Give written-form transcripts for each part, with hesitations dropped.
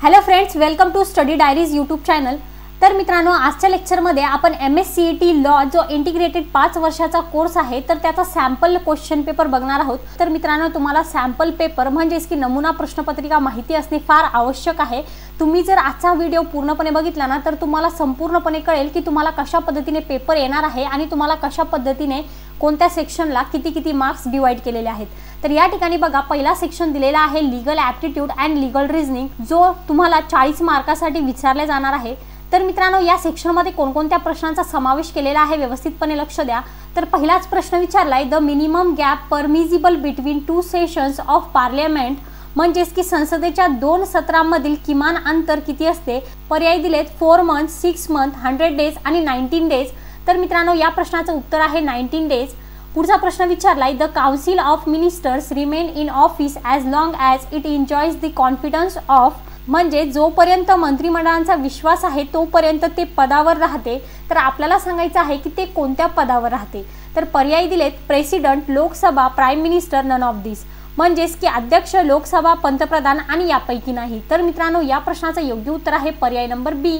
Hello friends, welcome to study diaries YouTube channel. तर मित्रांनो, आजच्या लेक्चरमध्ये आपण MSCET लॉ जो इंटिग्रेटेड 5 वर्षाचा कोर्स आहे तर त्याचा सॅम्पल क्वेश्चन पेपर बघणार आहोत। तर मित्रांनो, तुम्हाला सॅम्पल पेपर म्हणजेच की नमुना प्रश्नपत्रिका माहिती असणे फार आवश्यक आहे। तुम्ही जर आजचा व्हिडिओ पूर्णपणे बघितला ना तर तुम्हाला संपूर्णपणे कळेल की तुम्हाला कशा पद्धतीने पेपर येणार आहे आणि तुम्हाला कशा पद्धतीने कोणत्या सेक्शनला किती मार्क्स डिवाइड केलेले आहेत। तर या ठिकाणी बघा, पहिला सेक्शन दिलेला आहे legal aptitude and legal reasoning, जो तुम्हाला 40 मार्कासाठी विचारले जाणार आहे। तर मित्रांनो, या सेक्शनमध्ये कोणकोणत्या प्रश्नांचा समावेश केलेला आहे व्यवस्थितपणे लक्ष द्या। तर पहिलाच प्रश्न विचारलाय, the minimum gap permissible between 2 sessions of parliament, म्हणजेच की संसदेच्या 2 सत्रांमधील किमान अंतर किती असते। पर्याय दिलेत 4 मंथ, 6 मंथ, 100 डेज आणि 19 डेज। तर मित्रांनो, या प्रश्नाचं उत्तर आहे 19 डेज। पुढचा प्रश्न विचारलाय, the council of ministers remain in office as long as it enjoys the confidence of, म्हणजे जोपर्यंत मंत्रिमंडळाचा विश्वास आहे तोपर्यंत ते पदावर राहते। तर आपल्याला सांगायचं आहे की ते कोणत्या पदावर राहते। तर पर्याय दिलेत president, Lok Sabha, prime minister, none of this, म्हणजेच की अध्यक्ष, लोकसभा, पंतप्रधान आणि यापैकी नाही। तर मित्रांनो, या प्रश्नाचं योग्य उत्तर आहे पर्याय नंबर बी।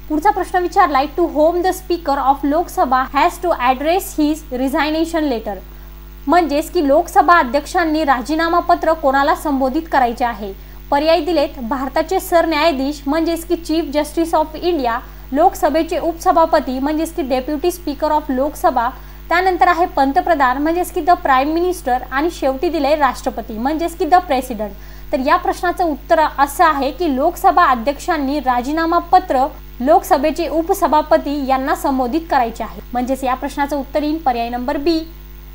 पुढचा प्रश्न विचारलाय, to whom the speaker of Lok Sabha has to address his resignation letter, म्हणजेच की लोकसभा अध्यक्षांनी राजीनामा पत्र कोणाला संबोधित करायचे आहे। पर्याय दिलेत भारताचे सरन्यायाधीश, म्हणजेच की चीफ जस्टिस ऑफ इंडिया, लोकसभेचे उपसभापती, म्हणजेच की डेप्युटी स्पीकर ऑफ लोकसभा, त्यानंतर आहे पंतप्रधान, म्हणजेच की द प्राईम मिनिस्टर, आणि शेवटी दिले राष्ट्रपती, म्हणजेच की द प्रेसिडेंट। तर या प्रश्नाचं उत्तर असं आहे की लोकसभा अध्यक्षांनी राजीनामा पत्र लोकसभेचे उपसभापती यांना संबोधित करायचे आहे, म्हणजेच या प्रश्नाचं उत्तर येईल पर्याय नंबर बी।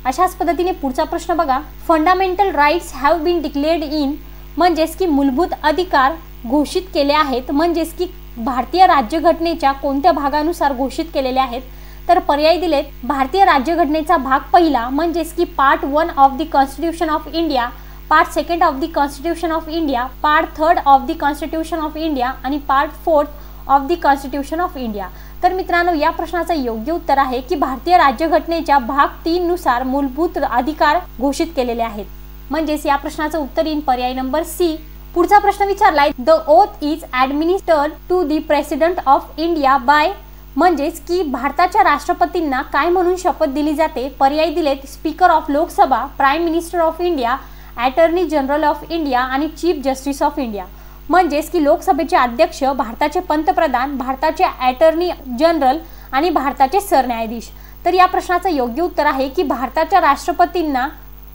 अशाच पद्धतीने पुढचा प्रश्न बघा, fundamental rights have been declared in, म्हणजेच की मूलभूत अधिकार घोषित केले आहेत, म्हणजेच की भारतीय राज्यघटनेच्या कोणत्या भागानुसार घोषित केलेले आहेत। तर पर्याय दिलेत भारतीय राज्यघटनेचा भाग पहिला, म्हणजेच की part 1 of the constitution of India, part 2 of the constitution of India, part 3 of the constitution of India आणि part 4 of the constitution of India. तर मित्रांनो, या प्रश्नाचं योग्य उत्तर आहे की भारतीय राज्यघटनेच्या भाग 3 नुसार मूलभूत अधिकार घोषित केलेले आहेत, म्हणजेच या प्रश्नाचं उत्तर येईल पर्याय नंबर सी। पुढचा प्रश्न विचारलाय, the oath is administered to the president of India by, म्हणजेच की भारताच्या राष्ट्रपतींना काय म्हणून शपथ दिली जाते। पर्याय दिलेत speaker of Lok Sabha, prime minister of India, attorney general of India आणि चीफ जस्टिस ऑफ इंडिया, म्हणजेच की लोकसभेचे अध्यक्ष, भारताचे पंतप्रधान, भारताचे अटॉर्नी जनरल आणि भारताचे सरन्यायाधीश। तर या प्रश्नाचं योग्य उत्तर आहे की भारताच्या राष्ट्रपतींना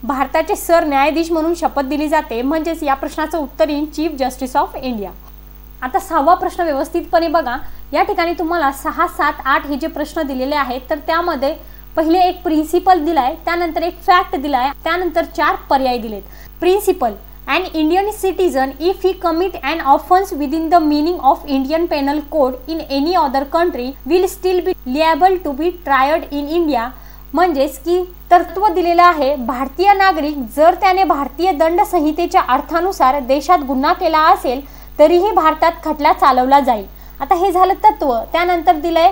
भारताचे सरन्यायाधीश म्हणून शपथ दिली जाते, म्हणजेच या प्रश्नाचं उत्तर येईल चीफ जस्टिस ऑफ इंडिया। आता 6वा प्रश्न व्यवस्थितपणे बघा, या ठिकाणी तुम्हाला 6, 7, 8 हे जे प्रश्न दिलेले आहेत तर त्यामध्ये पहिले एक प्रिन्सिपल दिलाय, त्यानंतर एक फॅक्ट दिलाय, त्यानंतर 4 पर्याय दिलेत। Principle, an Indian citizen if he commit an offense within the meaning of Indian Penal Code in any other country will still be liable to be tried in India, म्हणजेच की तत्व दिलेलं आहे, भारतीय नागरिक जर त्याने भारतीय दंड संहितेच्या अर्थानुसार देशात गुन्हा केला असेल तरीही भारतात खटला चालवला जाईल। आता हे झालं तत्व। त्यानंतर दिलंय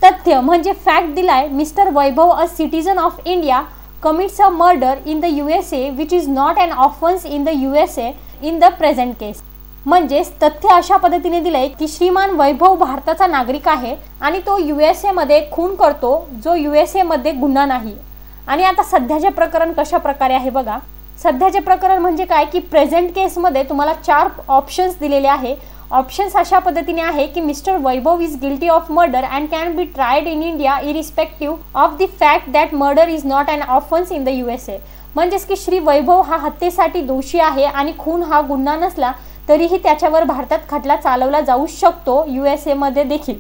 तथ्य, म्हणजे फॅक्ट दिलाय, mister Vaibhav, a citizen of India, commits a murder in the USA which is not an offense in the USA in the present case, म्हणजेच तथ्य अशा पद्धतीने दिलंय की श्रीमान वैभव भारताचा नागरिक आहे आणि तो USA मध्ये खून करतो जो USA मध्ये गुन्हा नाही। आणि आता सध्याचे प्रकरण कशा प्रकारे आहे बघा, सध्याचे प्रकरण म्हणजे काय की प्रेझेंट केसमध्ये तुम्हाला 4 ऑप्शन्स दिलेले आहे। ऑप्शन्स अशा पद्धतीने आहे की mister Vaibhav is guilty of murder and can be tried in India irrespective of the fact that murder is not an offence in the USA, म्हणजेच की श्री वैभव हा हत्येसाठी दोषी आहे आणि खून हा गुन्हा नसला तरीही त्याच्यावर भारतात खटला चालवला जाऊ शकतो USA मध्ये देखील।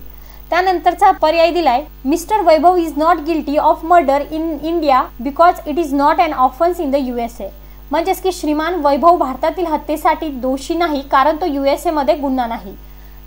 त्यानंतरचा पर्याय दिलाय, mister Vaibhav is not guilty of murder in India because it is not an offence in the USA, म्हणजेच की श्रीमान वैभव भारतातील हत्येसाठी दोषी नाही कारण तो USA मध्ये गुन्हा नाही।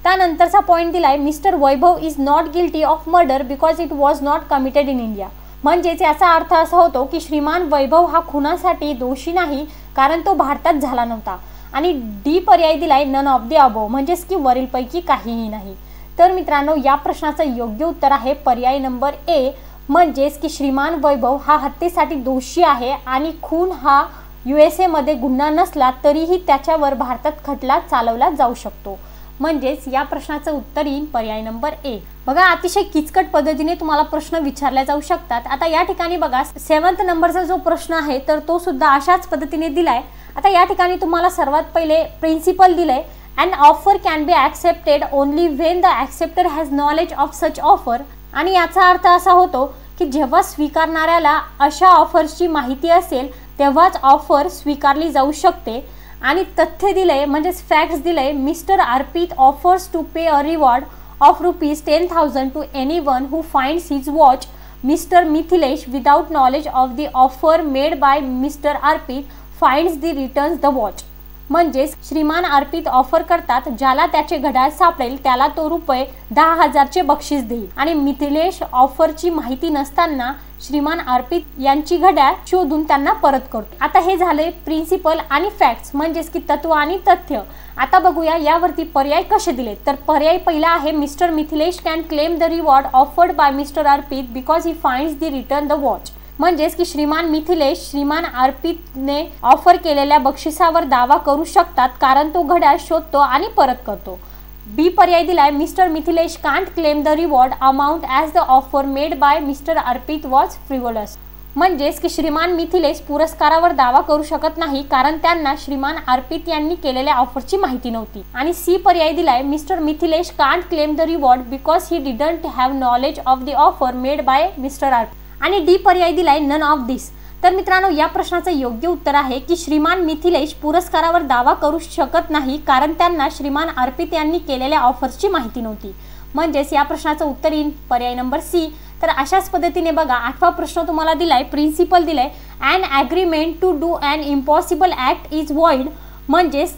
त्यानंतरचा पॉईंट दिलाय, mister Vaibhav is not guilty of murder because it was not committed in India, म्हणजेच याचा अर्थ असा होतो की श्रीमान वैभव हा खुनासाठी दोषी नाही कारण तो भारतात झाला नव्हता। आणि डी पर्याय दिलाय नन ऑफ द अबोव, म्हणजेच की वरीलपैकी काहीही नाही। तर मित्रांनो, या प्रश्नाचं योग्य उत्तर आहे पर्याय नंबर ए, म्हणजेच की श्रीमान वैभव हा हत्येसाठी दोषी आहे आणि खून हा USA मध्ये गुन्हा नसला तरीही त्याच्यावर भारतात खटला चालवला जाऊ शकतो. म्हणजेच या प्रश्नाचं उत्तर येईल पर्याय नंबर ए. बघा, अतिशय किचकट पद्धतीने तुम्हाला प्रश्न विचारले जाऊ शकतात. आता या ठिकाणी बघा 7th नंबरचा जो प्रश्न आहे तर तो सुद्धा अशाच पद्धतीने दिलाय. आता या ठिकाणी तुम्हाला सर्वात पहिले प्रिन्सिपल दिलंय. An offer can be accepted only when the acceptor has knowledge of such offer. आणि याचा अर्थ असा होतो की जेव्हा स्वीकारणाऱ्याला अशा ऑफर्सची माहिती असेल तेव्हाच ऑफर स्वीकारली जाऊ शकते. आणि तथ्य दिले म्हणजेच फॅक्ट्स दिले. Mister Arpit offers to pay a reward of ₹10,000 to anyone who finds his watch mister Mithilesh without knowledge of the offer made by mister Arpit finds the returns the watch. म्हणजेच श्रीमान अर्पित ऑफर करतात, ज्याला त्याचे घड्याळ सापडेल त्याला तो ₹10,000चे बक्षीस देईल. आणि मिथिलेश ऑफरची माहिती नसताना श्रीमान अर्पित यांची घड्याळ शोधून त्यांना परत करतो. आता हे झाले प्रिन्सिपल आणि फॅक्ट्स म्हणजेच की तत्व आणि तथ्य. आता बघूया यावरती पर्याय कसे दिले. तर पर्याय पहिला आहे mister Mithilesh can claim the reward offered by mister Arpit because he finds the return the watch. म्हणजेच की श्रीमान मिथिलेश श्रीमान अर्पितने ऑफर केलेल्या बक्षिसावर दावा करू शकतात कारण तो घड्याळ शोधतो आणि परत करतो. बी पर्याय दिलाय mister Mithilesh can't claim the reward amount as the offer made by mister Arpit was frivolous. म्हणजेच की श्रीमान मिथिलेश पुरस्कारावर दावा करू शकत नाही कारण त्यांना श्रीमान अर्पित यांनी केलेल्या ऑफरची माहिती नव्हती. आणि सी पर्याय दिलाय mister Mithilesh can't claim the reward because he didn't have knowledge of the offer made by mister Arpit. आणि डी पर्याय दिलाय नन ऑफ दिस. तर मित्रांनो या प्रश्नाचं योग्य उत्तर आहे की श्रीमान मिथिलेश पुरस्कारावर दावा करू शकत नाही कारण त्यांना श्रीमान अर्पित यांनी केलेल्या ऑफर्सची माहिती नव्हती. म्हणजेच या प्रश्नाचं उत्तर येईल पर्याय नंबर सी. तर अशाच पद्धतीने बघा 8वा प्रश्न तुम्हाला दिलाय. प्रिन्सिपल दिलाय an agreement to do an impossible act is void. म्हणजेच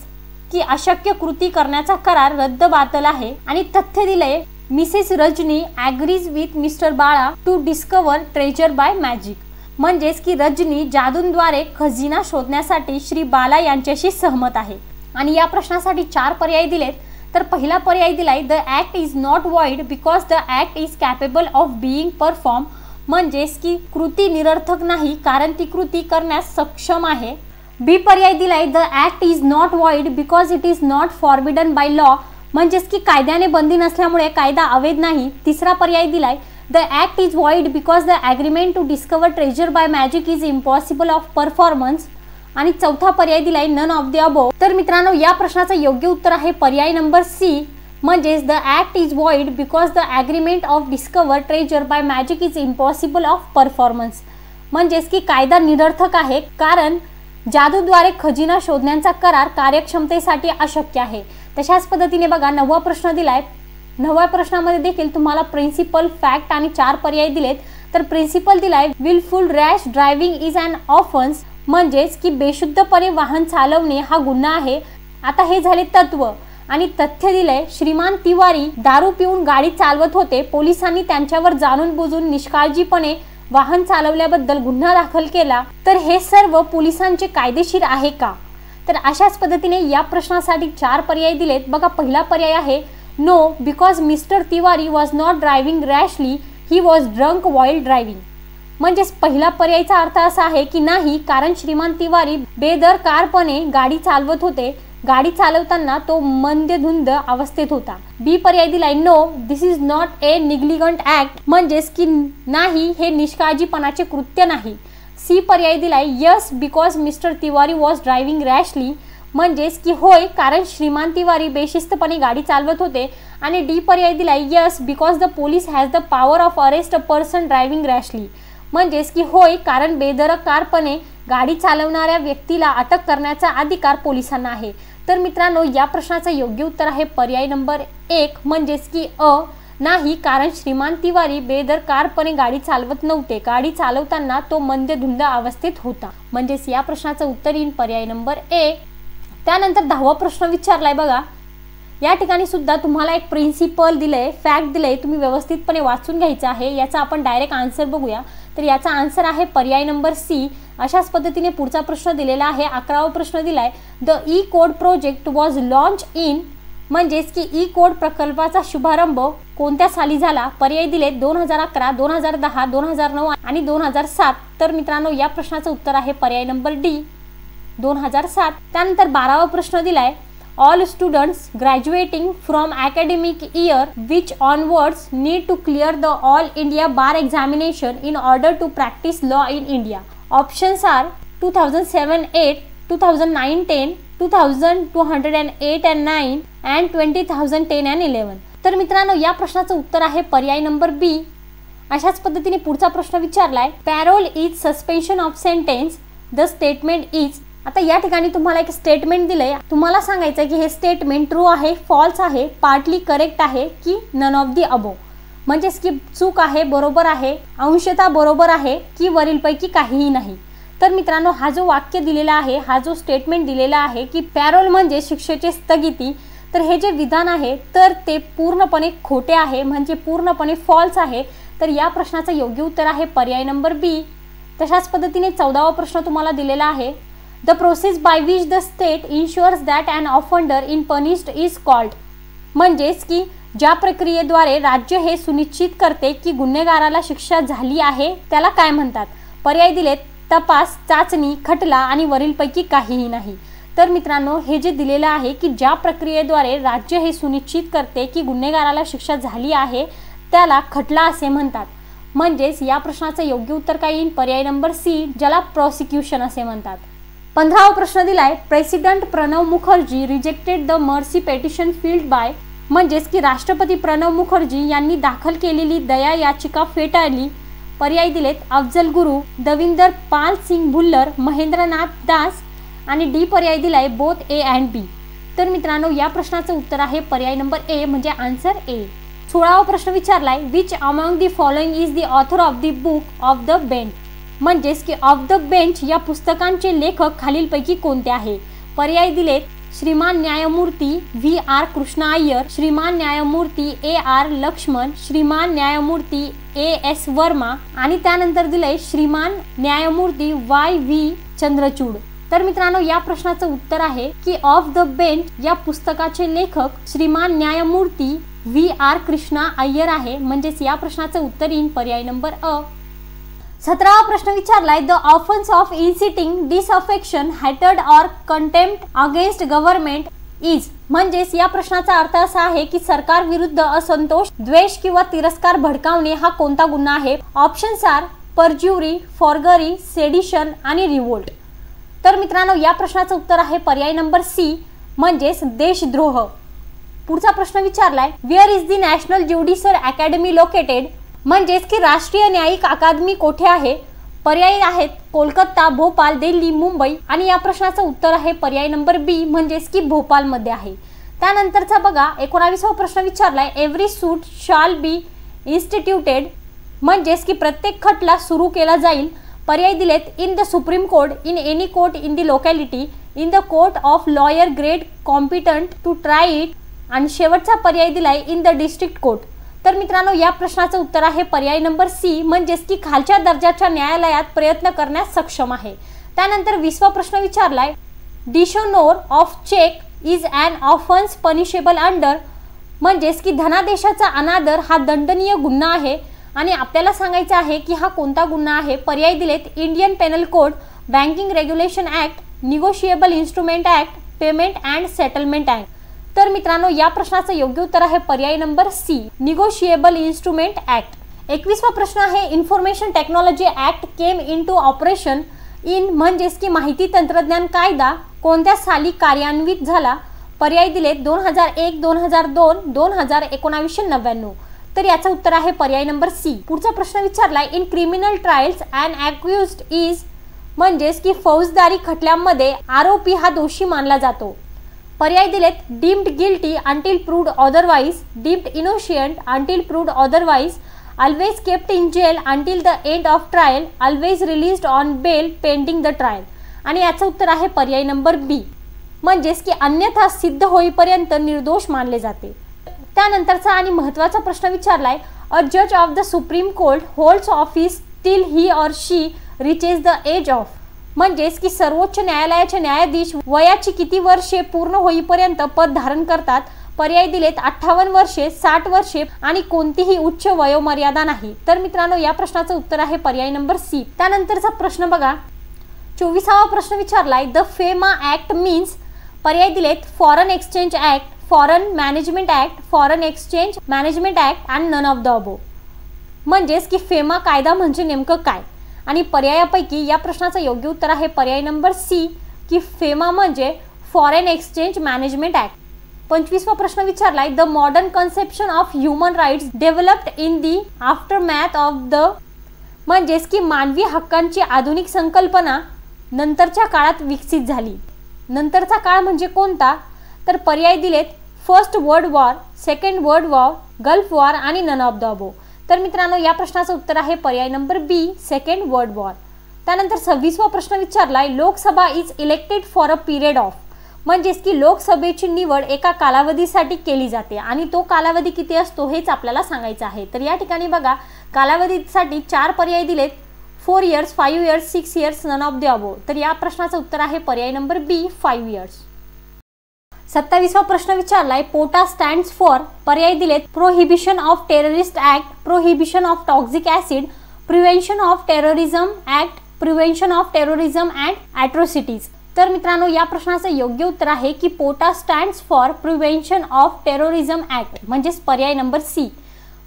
की अशक्य कृती करण्याचा करार रद्दबातल आहे. आणि तथ्य दिलंय Mrs Rajni agrees with mister Bala to discover treasure by magic. म्हणजेच की रजनी जादूंद्वारे खजिना शोधण्यासाठी श्री बाला यांच्याशी सहमत आहे. आणि या प्रश्नासाठी 4 पर्याय दिलेत. तर पहिला पर्याय दिलाय the act is not void because the act is capable of being perform. म्हणजेच की कृती निरर्थक नाही कारण ती कृती करण्यास सक्षम आहे. बी पर्याय दिलाय the act is not void because it is not forbidden by law. म्हणजेच की कायद्याने बंदी नसल्यामुळे कायदा अवैध नाही. तिसरा पर्याय दिलाय the act is void because the agreement to discover treasure by magic is impossible of performance. आणि चौथा पर्याय दिलाय नन ऑफ द अबोव. तर मित्रांनो या प्रश्नाचं योग्य उत्तर आहे पर्याय नंबर सी. म्हणजेच the act is void because the agreement of discover treasure by magic is impossible of performance. म्हणजेच की कायदा निरर्थक आहे कारण जादूद्वारे खजिना शोधण्याचा करार कार्यक्षमतेसाठी अशक्य आहे. तशाच पद्धतीने बघा 9वा प्रश्न दिलाय. 9व्या प्रश्नामध्ये देखील तुम्हाला प्रिन्सिपल फॅक्ट आणि 4 पर्याय दिलेत. तर प्रिन्सिपल दिलाय wilful rash driving is an offence. म्हणजेच की बेशुद्धपणे वाहन चालवणे हा गुन्हा आहे. आता हे झाले तत्व. आणि तथ्य दिलंय श्रीमान तिवारी दारू पिऊन गाडी चालवत होते. पोलिसांनी त्यांच्यावर जाणून बुजून निष्काळजीपणे वाहन चालवल्याबद्दल गुन्हा दाखल केला. तर हे सर्व पोलिसांचे कायदेशीर आहे का. तर अशाच पद्धतीने या प्रश्नासाठी 4 पर्याय दिलेत. बघा पहिला पर्याय आहे no because mister Tiwari was not driving rashly he was drunk while driving. म्हणजेच पहिला पर्यायचा अर्थ असा आहे की नाही कारण श्रीमान तिवारी बेदरकारपणे गाडी चालवत होते. गाडी चालवताना तो मंदधुंद अवस्थेत होता. बी पर्याय दिलाय no this is not a negligent act. म्हणजेच की नाही हे निष्काळजीपणाचे कृत्य नाही. सी पर्याय दिलाय yes because mister Tiwari was driving rashly. म्हणजेच की होय कारण श्रीमान तिवारी बेशिस्तपणे गाडी चालवत होते. आणि डी पर्याय दिलाय yes because the police has the power of arrest a person driving rashly. म्हणजेच की होय कारण बेदरकारपणे गाडी चालवणाऱ्या व्यक्तीला अटक करण्याचा अधिकार पोलिसांना आहे. तर मित्रांनो या प्रश्नाचं योग्य उत्तर आहे पर्याय नंबर 1 म्हणजेच की अ. नाही कारण श्रीमान तिवारी बेदरकारपणे गाडी चालवत नव्हते. गाडी चालवताना तो मंदधुंद अवस्थेत होता. म्हणजेच या प्रश्नाचं उत्तर येईल पर्याय नंबर 1. त्यानंतर 10वा प्रश्न विचारलाय बघा. या ठिकाणी सुद्धा तुम्हाला एक प्रिन्सिपल दिले फॅक्ट दिले तुम्ही व्यवस्थितपणे वाचून घ्यायचं आहे. याचा आपण डायरेक्ट आन्सर बघूया. तर याचा आन्सर आहे पर्याय नंबर सी. अशाच पद्धतीने पुढचा प्रश्न दिलेला आहे. 11वा प्रश्न दिलाय the E code project was launch in. म्हणजेच की ई कोड प्रकल्पाचा शुभारंभ कोणत्या साली झाला. पर्याय दिले 2011 2010 2009 आणि 2007. तर मित्रांनो या प्रश्नाचं उत्तर आहे पर्याय नंबर डी. 2007. त्यानंतर 12वा प्रश्न दिलाय all students graduating from academic year which onwards need to clear the all India bar examination in order to practise law in India. Options are 2007-8, 2009-10, 2208 and 9 and 2010 and 11. तर मित्रांनो या प्रश्नाचं उत्तर आहे पर्याय नंबर बी. अशाच पद्धतीने पुढचा प्रश्न विचारलाय parole is suspension of sentence the statement is. आता या ठिकाणी तुम्हाला एक स्टेटमेंट दिलंय, तुम्हाला सांगायचं की हे स्टेटमेंट ट्रू आहे, फॉल्स आहे, पार्टली करेक्ट आहे की नन ऑफ दी अबो. म्हणजेच की चूक आहे, बरोबर आहे, अंशतः बरोबर आहे की वरीलपैकी काहीही नाही. तर मित्रांनो हा जो वाक्य दिलेला आहे, हा जो स्टेटमेंट दिलेला आहे की पॅरोल म्हणजे शिक्षेची स्थगिती, तर हे जे विधान आहे तर ते पूर्णपणे खोटे आहे, म्हणजे पूर्णपणे फॉल्स आहे. तर या प्रश्नाचं योग्य उत्तर आहे पर्याय नंबर बी. तशाच पद्धतीने 14वा प्रश्न तुम्हाला दिलेला आहे the process by which the state ensures that an offender in punished is called. म्हणजेच की ज्या प्रक्रियेद्वारे राज्य हे सुनिश्चित करते की गुन्हेगाराला शिक्षा झाली आहे त्याला काय म्हणतात. पर्याय दिलेत तपास, चाचणी, खटला आणि वरीलपैकी काहीही नाही. तर मित्रांनो हे जे दिलेलं आहे की ज्या प्रक्रियेद्वारे राज्य हे सुनिश्चित करते की गुन्हेगाराला शिक्षा झाली आहे त्याला खटला असे म्हणतात. म्हणजेच या प्रश्नाचं योग्य उत्तर काय येईल पर्याय नंबर सी, ज्याला प्रॉसिक्युशन असे म्हणतात. 15वा प्रश्न दिलाय president Pranab Mukherjee rejected the mercy petition filed by. म्हणजेच की राष्ट्रपती प्रणव मुखर्जी यांनी दाखल केलेली दया याचिका फेटाळली. पर्याय दिलेत अफजल गुरु, दविंदर पाल सिंग भुल्लर, महेंद्रनाथ दास आणि डी पर्याय दिलाय बोथ ए अँड बी. तर मित्रांनो या प्रश्नाचं उत्तर आहे पर्याय नंबर ए, म्हणजे आन्सर ए. 16वा प्रश्न विचारलाय which among the following is the author of the book of the bench. म्हणजेच की ऑफ द बेंच या पुस्तकांचे लेखक खालीलपैकी कोणते आहे. पर्याय दिलेत श्रीमान न्यायमूर्ती व्ही आर कृष्णा अय्यर, श्रीमान न्यायमूर्ती ए आर लक्ष्मण, श्रीमान न्यायमूर्ती ए एस वर्मा आणि त्यानंतर दिलंय श्रीमान न्यायमूर्ती वाय व्ही चंद्रचूड. तर मित्रांनो या प्रश्नाचं उत्तर आहे की ऑफ द बेंच या पुस्तकाचे लेखक श्रीमान न्यायमूर्ती व्ही आर कृष्णा अय्यर आहे. म्हणजेच या प्रश्नाचं उत्तर येईल पर्याय नंबर अ. 17वा प्रश्न विचारलाय the offence of inciting disaffection, hatred or contempt against government is. म्हणजेच या प्रश्नाचा अर्थ असा आहे की सरकार विरुद्ध असंतोष, द्वेष किंवा तिरस्कार भडकावणे हा कोणता गुन्हा आहे. ऑप्शन्स आर परज्युरी, फॉर्गरी, सेडिशन आणि रिवोल्ट. तर मित्रांनो या प्रश्नाचं उत्तर आहे पर्याय नंबर सी, म्हणजेच देशद्रोह. पुढचा प्रश्न विचारलाय where is the national judicial academy located. म्हणजेच की राष्ट्रीय न्यायिक अकादमी कोठे आहे. पर्याय आहेत कोलकाता, भोपाळ, दिल्ली, मुंबई आणि या प्रश्नाचं उत्तर आहे पर्याय नंबर बी, म्हणजेच की भोपाळ मध्ये आहे. त्यानंतरचा बघा 19वा प्रश्न विचारलाय एव्हरी सूट शाल बी इन्स्टिट्यूटेड. म्हणजेच की प्रत्येक खटला सुरू केला जाईल. पर्याय दिलेत in the Supreme Court, in any court in the locality, in the court of lower grade competent to try it आणि शेवटचा पर्याय दिलाय इन द डिस्ट्रिक्ट कोर्ट. तर मित्रांनो या प्रश्नाचं उत्तर आहे पर्याय नंबर सी, म्हणजेच की खालच्या दर्जाच्या न्यायालयात प्रयत्न करण्यास सक्षम आहे. त्यानंतर 20वा प्रश्न विचारलाय dishonour of cheque is an offence punishable under. म्हणजेच की धनादेशाचा अनादर हा दंडनीय गुन्हा आहे आणि आपल्याला सांगायचं आहे की हा कोणता गुन्हा आहे. पर्याय दिलेत Indian penal code, banking regulation act, negotiable instrument act, payment and settlement act. तर मित्रांनो या प्रश्नाचं योग्य उत्तर आहे पर्याय number C, negotiable instrument act. 21वा प्रश्न आहे information technology act came in to operation in. म्हणजेच की माहिती तंत्रज्ञान कायदा कोणत्या साली कार्यान्वित झाला. पर्याय दिलेत 2001, 2002, 2000, 1999. तर याचं उत्तर आहे पर्याय नंबर सी. पुढचा प्रश्न विचारलाय in criminal trials and accused is. म्हणजेच की फौजदारी खटल्यांमध्ये आरोपी हा दोषी मानला जातो. पर्याय दिलेत deemed guilty until proved otherwise, deemed innocent until proved otherwise, always kept in jail until the end of trial, always released on bail pending the trial. आणि याचं उत्तर आहे पर्याय नंबर बी, म्हणजेच की अन्यथा सिद्ध होईपर्यंत निर्दोष मानले जाते. त्यानंतरचा आणि महत्त्वाचा प्रश्न विचारलाय अ जज of the Supreme Court holds office till he or she reaches the age of. म्हणजेच की सर्वोच्च न्यायालयाचे न्यायाधीश वयाची किती वर्षे पूर्ण होईपर्यंत पद धारण करतात. पर्याय दिलेत 58 वर्षे, 60 वर्षे आणि कोणतीही उच्च वयोमर्यादा नाही. तर मित्रांनो या प्रश्नाचं उत्तर आहे पर्याय नंबर सी. त्यानंतरचा प्रश्न बघा 24वा प्रश्न विचारलाय द फेमा ऍक्ट मीन्स पर्याय दिलेत foreign exchange act, foreign management act, foreign exchange management act and none of the above. म्हणजेच की फेमा कायदा म्हणजे नेमकं काय. आणि पर्यायापैकी या प्रश्नाचं योग्य उत्तर आहे पर्याय नंबर सी की फेमा म्हणजे फॉरेन एक्सचेंज मॅनेजमेंट ऍक्ट. 25वा प्रश्न विचारलाय the modern conception of human rights developed in the aftermath of the. म्हणजेच की मानवी हक्कांची आधुनिक संकल्पना नंतरच्या काळात विकसित झाली. नंतरचा काळ म्हणजे कोणता, तर पर्याय दिलेत first world war, second world war, gulf war आणि नन ऑफ द अबो. तर मित्रांनो या प्रश्नाचं उत्तर आहे पर्याय number B second world war. त्यानंतर 26वा प्रश्न विचारलाय Lok Sabha is elected for a period of. म्हणजेच की लोकसभेची निवड एका कालावधीसाठी केली जाते आणि तो कालावधी किती असतो हेच आपल्याला सांगायचं आहे. तर या ठिकाणी बघा कालावधीसाठी 4 पर्याय दिलेत 4 years, 5 years, 6 years, none of the above. तर या प्रश्नाचं उत्तर आहे पर्याय नंबर बी 5 इयर्स. 27वा प्रश्न विचारलाय पोटा स्टँड्स फॉर. पर्याय दिलेत prohibition of terrorist act, prohibition of toxic acid, prevention of terrorism act, prevention of terrorism and atrocities. तर मित्रांनो या प्रश्नाचं योग्य उत्तर आहे की POTA stands for prevention of terrorism act म्हणजेच पर्याय नंबर सी.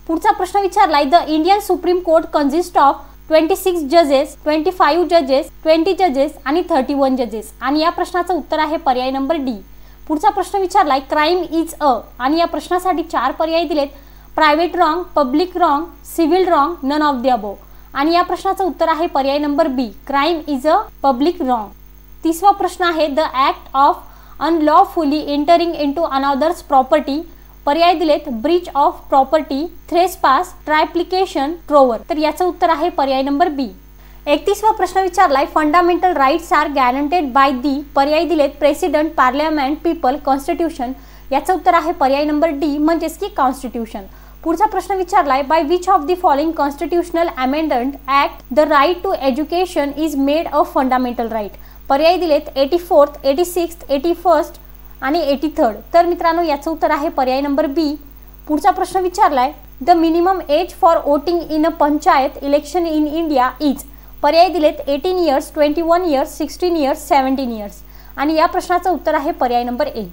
पुढचा प्रश्न विचारलाय the Indian supreme court consist of 26 जजेस, 25 जजेस, 20 जजेस आणि 31 जजेस. आणि या प्रश्नाचं उत्तर आहे पर्याय नंबर डी. पुढचा प्रश्न विचारलाय क्राईम इज अ. आणि या प्रश्नासाठी 4 पर्याय दिलेत private wrong, public wrong, civil wrong, none of the above. आणि या प्रश्नाचं उत्तर आहे पर्याय number B crime is a public wrong. 30वा प्रश्न आहे the act of unlawfully entering into another's property. पर्याय दिलेत breach of property, trespass, triplication, trover. तर याचं उत्तर आहे पर्याय नंबर बी. 31वा प्रश्न विचारलाय fundamental rights are guaranteed by the. पर्याय दिलेत प्रेसिडेंट, पार्लमेंट, पीपल, कॉन्स्टिट्यूशन. याचं उत्तर आहे पर्याय नंबर डी म्हणजेच की कॉन्स्टिट्यूशन. पुढचा प्रश्न विचारलाय by which of the following constitutional amendment act the right to education is made a fundamental right. पर्याय दिलेत 84th, 86th, 81st आणि 83rd. तर मित्रांनो याचं उत्तर आहे पर्याय नंबर बी. पुढचा प्रश्न विचारलाय the minimum age for voting in a panchayat election in India is. पर्याय दिलेत 18 इयर्स, 21 इयर्स, 16 इयर्स, 17 इयर्स. आणि या प्रश्नाचं उत्तर आहे पर्याय नंबर ए.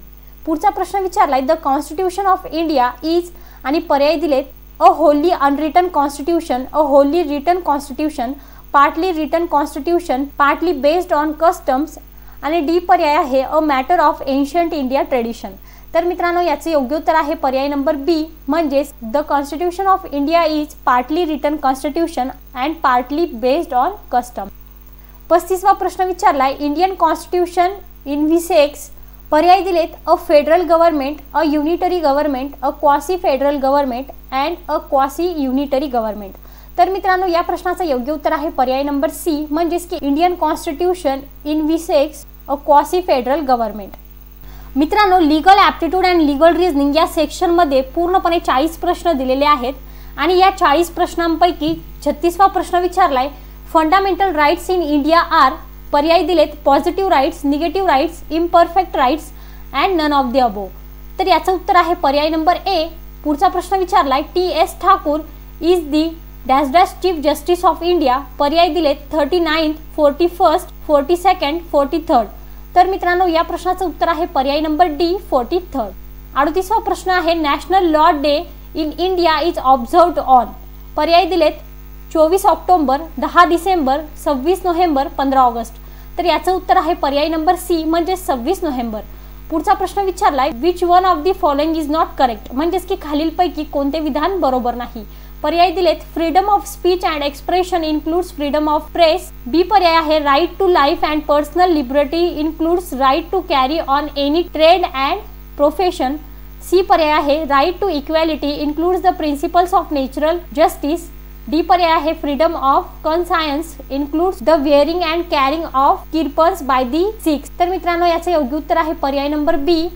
पुढचा प्रश्न विचारलाय the constitution of India is. आणि पर्याय दिलेत a wholly unwritten constitution, a wholly written constitution, partly written constitution, partly based on customs. आणि डी पर्याय आहे a matter of ancient India tradition. तर मित्रांनो याचे योग्य उत्तर आहे पर्याय नंबर बी म्हणजेच the constitution of India is partly written constitution and partly based on custom. 35वा प्रश्न विचारलाय इंडियन कॉन्स्टिट्यूशन इन्व्हिसेक्स. पर्याय दिलेत a federal government, a unitary government, a quasi federal government and a quasi unitary government. तर मित्रांनो या प्रश्नाचं योग्य उत्तर आहे पर्याय नंबर सी म्हणजेच की इंडियन कॉन्स्टिट्यूशन इन्व्हिसेक्स अ क्वासी फेडरल गव्हर्नमेंट. मित्रांनो legal aptitude and legal reasoning या सेक्शनमध्ये पूर्णपणे 40 प्रश्न दिलेले आहेत आणि या 40 प्रश्नांपैकी 36वा प्रश्न विचारलाय fundamental rights in India are. पर्याय दिलेत positive rights, negative rights, imperfect rights and none of the above. तर याचं उत्तर आहे पर्याय नंबर ए. पुढचा प्रश्न विचारलाय T S. Thakur is the dash dash chief justice of India. पर्याय दिलेत 39th, 41st, 42nd, 43rd. तर मित्रांनो या प्रश्नाचं उत्तर आहे पर्याय नंबर डी 43rd. 38वा प्रश्न आहे national law day in India is observed on. पर्याय दिलेत 24 ऑक्टोबर, 10 डिसेंबर, 26 नोव्हेंबर, 15 ऑगस्ट. तर याचं उत्तर आहे पर्याय नंबर सी म्हणजे 26 नोव्हेंबर. पुढचा प्रश्न विचारलाय which one of the following is not correct. म्हणजेच की खालीलपैकी कोणते विधान बरोबर नाही. पर्याय दिलेत freedom of speech and expression includes freedom of press. B पर्याय आहे right to life and personal liberty includes right to carry on any trade and profession. C पर्याय आहे right to equality includes the principles of natural justice. D पर्याय आहे freedom of conscience includes the wearing and carrying of kirpans by the Sikhs. तर मित्रांनो याचे योग्य उत्तर आहे पर्याय नंबर बी.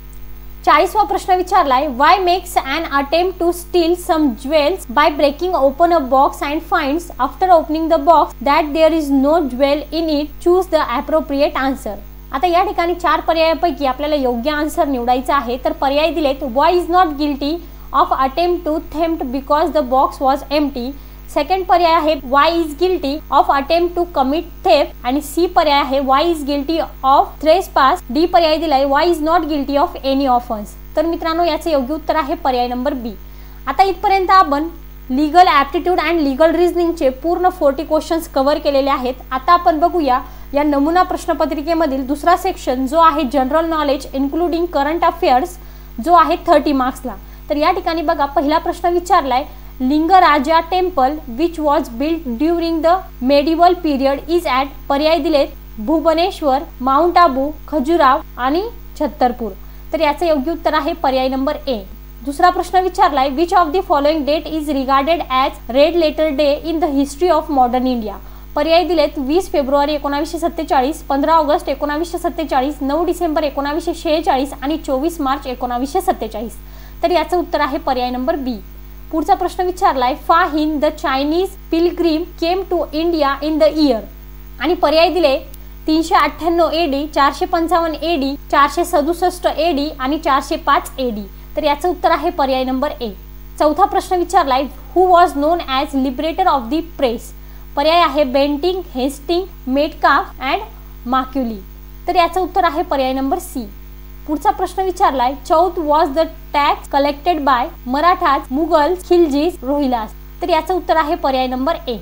40वा प्रश्न विचारलाय Y makes an attempt to steal some jewels by breaking open a box and finds after opening the box that there is no jewel in it. Choose the appropriate answer. आता या ठिकाणी 4 पर्यायापैकी आपल्याला योग्य answer निवडायचा आहे. तर पर्याय दिलेत Y is not guilty of attempt to theft because the box was empty. Second पर्याय आहे Y is guilty of attempt to commit theft आणि सी पर्याय आहे Y is guilty of trespass. D पर्याय दिलाय Y is not guilty of any offence. तर मित्रांनो याचे योग्य उत्तर आहे पर्याय नंबर बी. आता इथपर्यंत आपण लीगल ॲप्टिट्यूड अँड लीगल रिझनिंगचे पूर्ण 40 क्वेश्चन्स कव्हर केलेले आहेत. आता आपण बघूया या नमुना प्रश्नपत्रिकेमधील दुसरा सेक्शन जो आहे general knowledge including current affairs, जो आहे 30 मार्क्सला. तर या ठिकाणी बघा पहिला प्रश्न विचारलाय Lingaraja temple which was built during the medieval period is at. पर्याय दिलेत भुवनेश्वर, माउंट आबू, खजुराव आणि छत्तरपूर. तर याचे योग्य उत्तर आहे पर्याय नंबर ए. दुसरा प्रश्न विचारलाय which of the following date is regarded as red letter day in the history of modern India. पर्याय दिलेत 20 फेब्रुवारी 1947, 15 ऑगस्ट 1947, 9 डिसेंबर 1946 आणि 24 मार्च 1947. तर याचं उत्तर आहे पर्याय नंबर बी. पुढचा प्रश्न विचारलाय Fa Hien the Chinese pilgrim came to India in the year. आणि पर्याय दिले 398 AD, 455 AD, 467 AD आणि 405 AD. तर याचं उत्तर आहे पर्याय नंबर ए. चौथा प्रश्न विचारलाय who was known as liberator of the press. पर्याय आहे Bentinck, Hastings, Metcalfe and Macaulay. तर याचं उत्तर आहे पर्याय नंबर सी. पुढचा प्रश्न विचारलाय chauth was the tax collected by Marathas, Mughals, Khiljis, Rohillas. तर याचं उत्तर आहे पर्याय नंबर ए.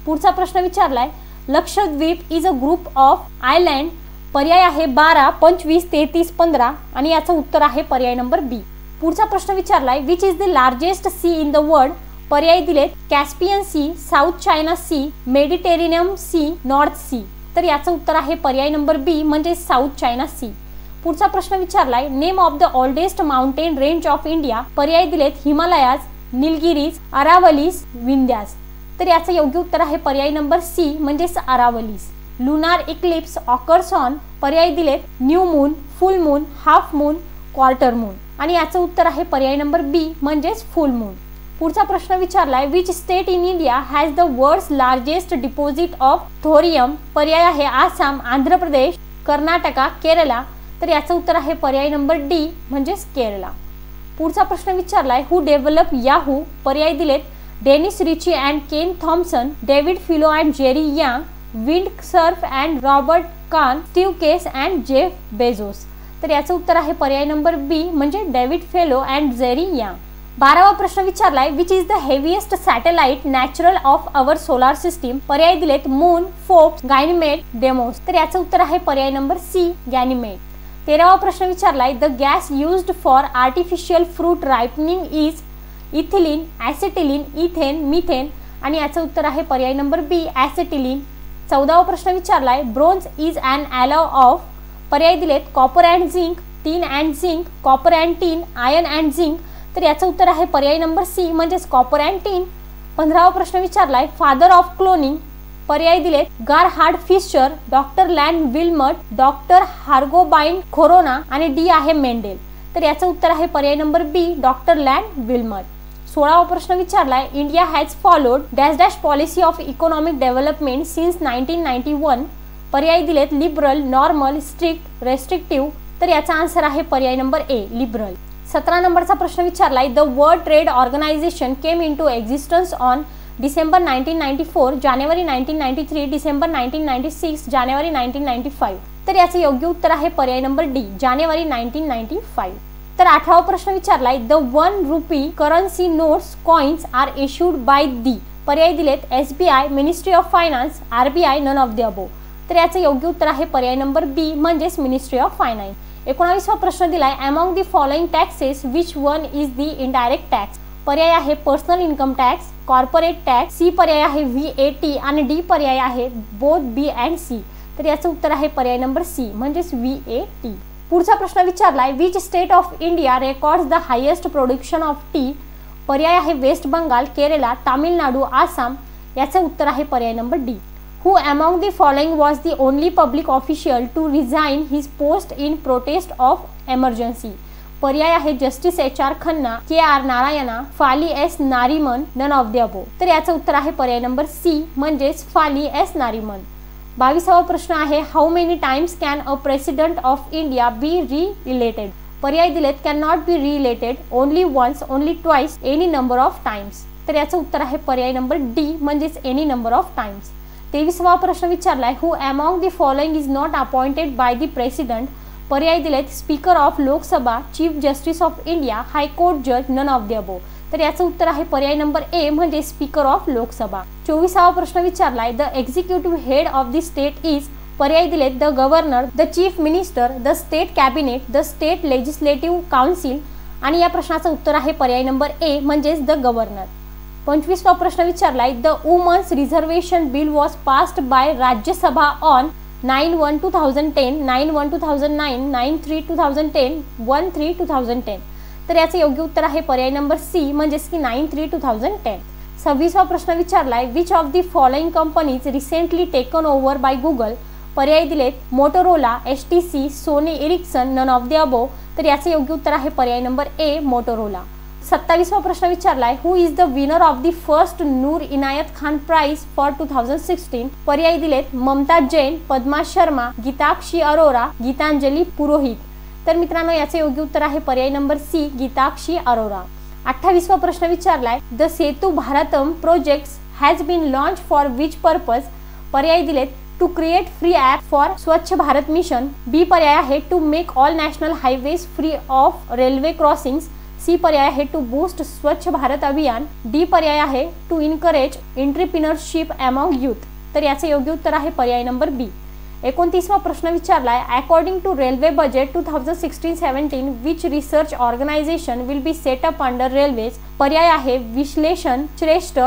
पुढचा प्रश्न विचारलाय Lakshadweep is a group of island. पर्याय आहे 12, 25, 33, 15 आणि याचं उत्तर आहे पर्याय नंबर बी. पुढचा प्रश्न विचारलाय which is the largest sea in the world. पर्याय दिलेत Caspian sea, South China sea, Mediterranean sea, North sea. तर याचं उत्तर आहे पर्याय नंबर बी म्हणजे साऊथ चायना सी. पुढचा प्रश्न विचारलाय name of the oldest mountain range of India. पर्याय दिलेत हिमालयाज, निलगिरीज, अरावलीज, विंध्याज. तर याचं योग्य उत्तर आहे पर्याय नंबर सी म्हणजेच Aravallis. Lunar Eclipse occurs on. पर्याय दिलेत न्यू मून, फुल moon, half moon, quarter moon आणि याचं उत्तर आहे पर्याय नंबर बी म्हणजेच फुल मून. पुढचा प्रश्न विचारलाय which state in India has the world's largest deposit of thorium. पर्याय आहे आसाम, आंध्र प्रदेश, कर्नाटका, केरला. तर याचं उत्तर आहे पर्याय नंबर डी म्हणजेच केरला. पुढचा प्रश्न विचारलाय हु डेव्हलप याहू. पर्याय दिलेत Dennis Ritchie and Ken Thompson, David Filo and Jerry Yang, Vint Cerf and Robert Kahn, Steve Case and Jeff Bezos. तर याचं उत्तर आहे पर्याय नंबर बी म्हणजे David Filo and Jerry Yang. 12वा प्रश्न विचारलाय which is the heaviest satellite natural of our solar system. पर्याय दिलेत मून, फोर्ब्स, गायनीमेड, डेमोस. तर याचं उत्तर आहे पर्याय नंबर सी गॅनीमेड. 13वा प्रश्न विचारलाय the gas used for artificial fruit ripening is ethylene, acetylene, ethane, methane आणि याचं उत्तर आहे पर्याय नंबर बी ॲसिटिलीन. 14वा प्रश्न विचारलाय ब्रोन्झ इज अन ॲलॉय ऑफ. पर्याय दिलेत copper and zinc, tin and zinc, copper and tin, iron and zinc. तर याचं उत्तर आहे पर्याय नंबर सी म्हणजेच कॉपर अँड टीन. 15वा प्रश्न विचारलाय फादर ऑफ क्लोनिंग. पर्याय दिलेत गारहार्ड फिशर, डॉक्टर लँड विल्मट, डॉक्टर हार्गोबाइन खोरोना आणि डी आहे मेंडेल. तर याचं उत्तर आहे पर्याय नंबर बी डॉक्टर लँड विल्मट. 16वा प्रश्न विचारलाय India has followed dash dash policy of economic development since 1991. पर्याय दिलेत लिबरल, नॉर्मल, स्ट्रिक्ट, रेस्ट्रिक्टिव्ह. तर याचा आन्सर आहे पर्याय नंबर ए लिबरल. 17 नंबरचा प्रश्न विचारलाय the world trade organization came in to existence on December 1994, जानेवारी 1993, डिसेंबर 1996, जानेवारी 1995. तर याचे योग्य उत्तर आहे पर्याय नंबर डी जानेवारी 1995. तर 18वा प्रश्न विचारलाय the 1 rupee currency notes coins are issued by the. पर्याय दिलेत SBI, ministry of finance, RBI, none of the above. तर याचे योग्य उत्तर आहे पर्याय नंबर बी म्हणजेच मिनिस्ट्री ऑफ फायनान्स. 19वा प्रश्न दिलाय among the following taxes which one is the indirect tax. पर्याय आहे personal income tax, corporate tax, C पर्याय आहे VAT आणि डी पर्याय आहे बोथ बी अँड सी. तर याचं उत्तर आहे पर्याय नंबर सी म्हणजेच VAT. पुढचा प्रश्न विचारलाय which state of India records the highest production of tea. पर्याय आहे वेस्ट बंगाल, केरला, तामिळनाडू, आसाम. याचं उत्तर आहे पर्याय number D. Who among the following was the only public official to resign his post in protest of emergency. पर्याय आहे justice HR Khanna, KR Narayana, Fali S Nariman, none of the above. तर याचं उत्तर आहे पर्याय नंबर सी म्हणजेच फाली S नारिमन. 22वा प्रश्न आहे how many times can a president of India be re-elected. पर्याय दिलेत can not be re-elected, only once, only twice, any number of times. तर याचं उत्तर आहे पर्याय नंबर डी म्हणजेच एनी नंबर ऑफ टाइम्स। 23वा प्रश्न विचारलाय who among the following is not appointed by the president. पर्याय दिलेत speaker of Lok Sabha, chief justice of India, high court जज, नन ऑफ द अबोव। तर याचं उत्तर आहे पर्याय नंबर ए म्हणजे स्पीकर ऑफ लोकसभा। 24वा प्रश्न विचारलाय the executive head of the state is. पर्याय दिलेत the governor, the chief minister, the state cabinet, the state legislative council आणि या प्रश्नाचं उत्तर आहे पर्याय नंबर ए म्हणजेच द गव्हर्नर। 25वा प्रश्न विचारलाय the women's reservation bill was passed by Rajya Sabha on 9/1/2010, 9/1/2009, 9/3/2010, 1/3/2010। तर याचे योग्य उत्तर आहे पर्याय नंबर सी म्हणजेच की 9/3/2010। 26वा प्रश्न विचारलाय which of the following companies recently taken over by Google. पर्याय दिलेत Motorola, HTC, Sony Ericsson, none of the above. तर याचे योग्य उत्तर आहे पर्याय नंबर ए मोटोरोला। 27वा प्रश्न विचारलाय who is the winner of the first Noor Inayat Khan prize for 2016। पर्याय दिलेत ममताज जैन, पद्मा शर्मा, गीताक्षी अरोरा, गीतांजली पुरोहित। तर मित्रांनो याचे योग्य उत्तर आहे पर्याय नंबर सी गीताक्षी अरोरा। 28वा प्रश्न विचारलाय the Setu Bharatam projects has been launch for which purpose. पर्याय दिलेत to create free app for Swachh Bharat mission, B पर्याय आहे to make all national highways free of railway crossings, C पर्याय आहे टू बूस्ट स्वच्छ भारत अभियान, डी पर्याय आहे to encourage entrepreneurship among youth. तर याचे योग्य उत्तर आहे पर्याय नंबर बी। 29वा प्रश्न विचारलाय according to railway budget 2016-17 which research organization will be set up under railways. पर्याय आहे विश्लेषण, श्रेष्ठ,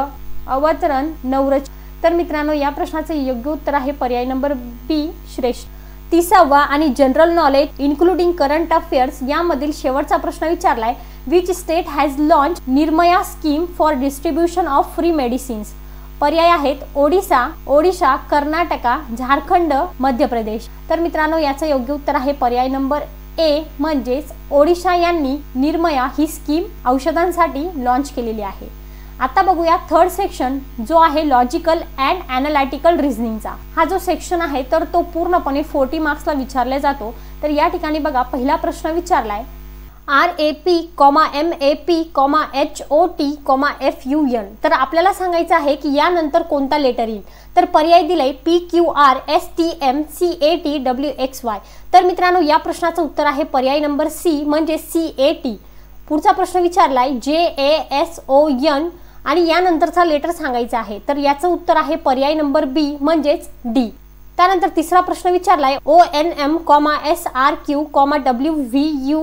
अवतरण, नवरच। तर मित्रांनो या प्रश्नाचे योग्य उत्तर आहे पर्याय नंबर बी श्रेष्ठ। 30वा आणि general knowledge including current affairs यामधील शेवटचा प्रश्न विचारलाय which state has launch Nirmaya scheme for distribution of free medicines. पर्याय आहेत ओडिशा, कर्नाटका, झारखंड, मध्य प्रदेश। तर मित्रांनो याचं योग्य उत्तर आहे पर्याय नंबर ए म्हणजेच ओडिशा यांनी निर्मया ही स्कीम औषधांसाठी लॉन्च केलेली आहे। आता बघूया थर्ड सेक्शन जो आहे लॉजिकल अँड ॲनालिटिकल रिझनिंगचा। हा जो सेक्शन आहे तर तो पूर्णपणे 40 मार्क्सला विचारला जातो। तर या ठिकाणी बघा पहिला प्रश्न विचारलाय RAP, MAP, HOT, FUN। तर आपल्याला सांगायचं आहे की यानंतर कोणता लेटर येईल। तर पर्याय दिलाय PQR, STM, CAT, WXY। तर मित्रांनो या प्रश्नाचं उत्तर आहे पर्याय नंबर सी म्हणजे CAT। पुढचा प्रश्न विचारलाय JASON आणि यानंतरचा लेटर सांगायचा आहे। तर याचं उत्तर आहे पर्याय नंबर बी म्हणजेच डी। त्यानंतर तिसरा प्रश्न विचारलाय ONM, SRQ, WVU,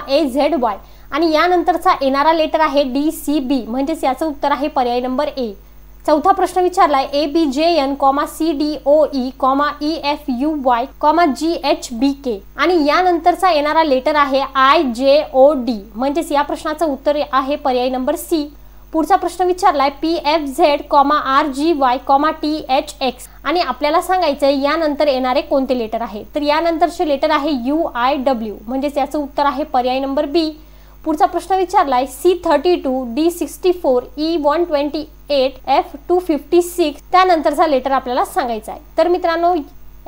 AZY आणि यानंतरचा येणारा लेटर आहे DCB म्हणजेच याचं उत्तर आहे पर्याय नंबर ए। चौथा प्रश्न विचारलाय ABJN, CDOE, EFUY, GHBK आणि यानंतरचा येणारा लेटर आहे IJOD म्हणजेच या प्रश्नाचं उत्तर आहे पर्याय नंबर सी। पुढचा प्रश्न विचारलाय PFZ, RGY, THX आणि आपल्याला सांगायचं आहे यानंतर येणारे कोणते लेटर आहे। तर यानंतरचे लेटर आहे UIW म्हणजेच याचं उत्तर आहे पर्याय नंबर बी। पुढचा प्रश्न विचारलाय C32, D64, E128, F256 त्यानंतरचा लेटर आपल्याला सांगायचा आहे। तर मित्रांनो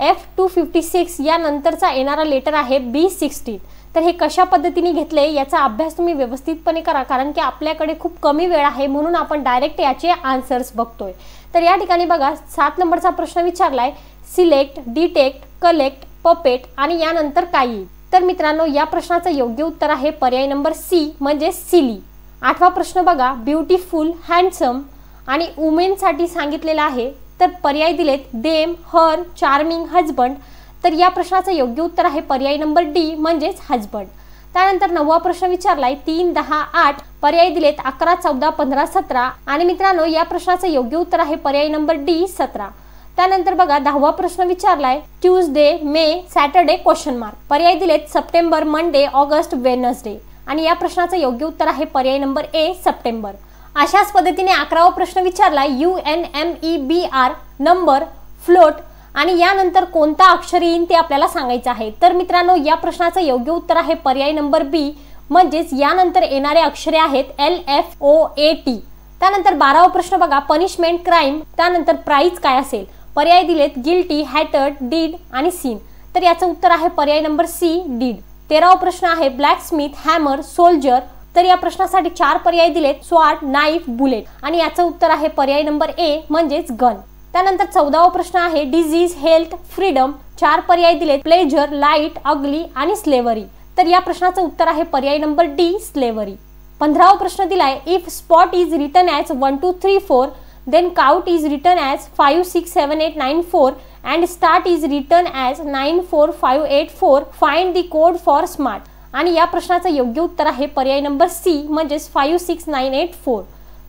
F256 यानंतरचा येणारा लेटर आहे B16। तर हे कशा पद्धतीने घेतले याचा अभ्यास तुम्ही व्यवस्थितपणे करा कारण की आपल्याकडे खूप कमी वेळ आहे म्हणून आपण डायरेक्ट याचे आन्सर्स बघतोय। तर या ठिकाणी बघा 7 नंबरचा प्रश्न विचारलाय सिलेक्ट, डिटेक्ट, कलेक्ट, पपेट आणि यानंतर काय येईल। तर मित्रांनो या प्रश्नाचं योग्य उत्तर आहे पर्याय नंबर सी म्हणजे सिली। 8वा प्रश्न बघा ब्युटिफुल, हँडसम आणि वुमेन साठी सांगितलेला आहे। तर पर्याय दिलेत देम, हर, चार्मिंग, हजबंड। तर या प्रश्नाचं योग्य उत्तर आहे पर्याय नंबर डी म्हणजेच हजबंड। त्यानंतर 9वा प्रश्न विचारलाय 3, 10, 8 पर्याय दिलेत 11, 14, 15, 17 आणि मित्रांनो या प्रश्नाचं योग्य उत्तर आहे पर्याय नंबर डी 17। त्यानंतर बघा 10वा प्रश्न विचारलाय ट्यूजडे, मे, सॅटरडे क्वेश्चन मार्क। पर्याय दिलेत सप्टेंबर, मंडे, ऑगस्ट, वेडनेसडे आणि या प्रश्नाचं योग्य उत्तर आहे पर्याय नंबर ए सप्टेंबर। अशाच पद्धतीने 11वा प्रश्न विचारलाय UNMEBR, नंबर, फ्लोट आणि यानंतर कोणता अक्षर येईल ते आपल्याला सांगायचं आहे। तर मित्रांनो या प्रश्नाचं योग्य उत्तर आहे पर्याय नंबर बी म्हणजेच यानंतर येणारे अक्षरे आहेत LFOAT। त्यानंतर 12वा प्रश्न बघा पनिशमेंट, क्राइम त्यानंतर प्राइस काय असेल। पर्याय दिलेत गिल्टी, हॅटर्ड, डीड आणि सीन। तर याचं उत्तर आहे पर्याय नंबर सी डीड। 13वा प्रश्न आहे ब्लॅक स्मिथ, हॅमर, सोल्जर तर या प्रश्नासाठी 4 पर्याय दिलेत, स्वॉर्ड, नाईफ, बुलेट, आणि याचं उत्तर आहे पर्याय नंबर ए म्हणजेच गन. त्यानंतर 14वा प्रश्न आहे डिझीज, हेल्थ, फ्रीडम. 4 पर्याय दिलेत, प्लेजर, लाईट, अगली आणि स्लेव्हरी. तर या प्रश्नाचं उत्तर आहे पर्याय नंबर डी, स्लेव्हरी. 15वा प्रश्न दिलाय, if spot is written as 1 2 3 4 then count is written as 5 6 7 8 9 4 and start is written as 9 4 5 8 4. find the code for smart. आणि या प्रश्नाचं योग्य उत्तर आहे पर्याय नंबर सी म्हणजेच 5 6 9 8 4.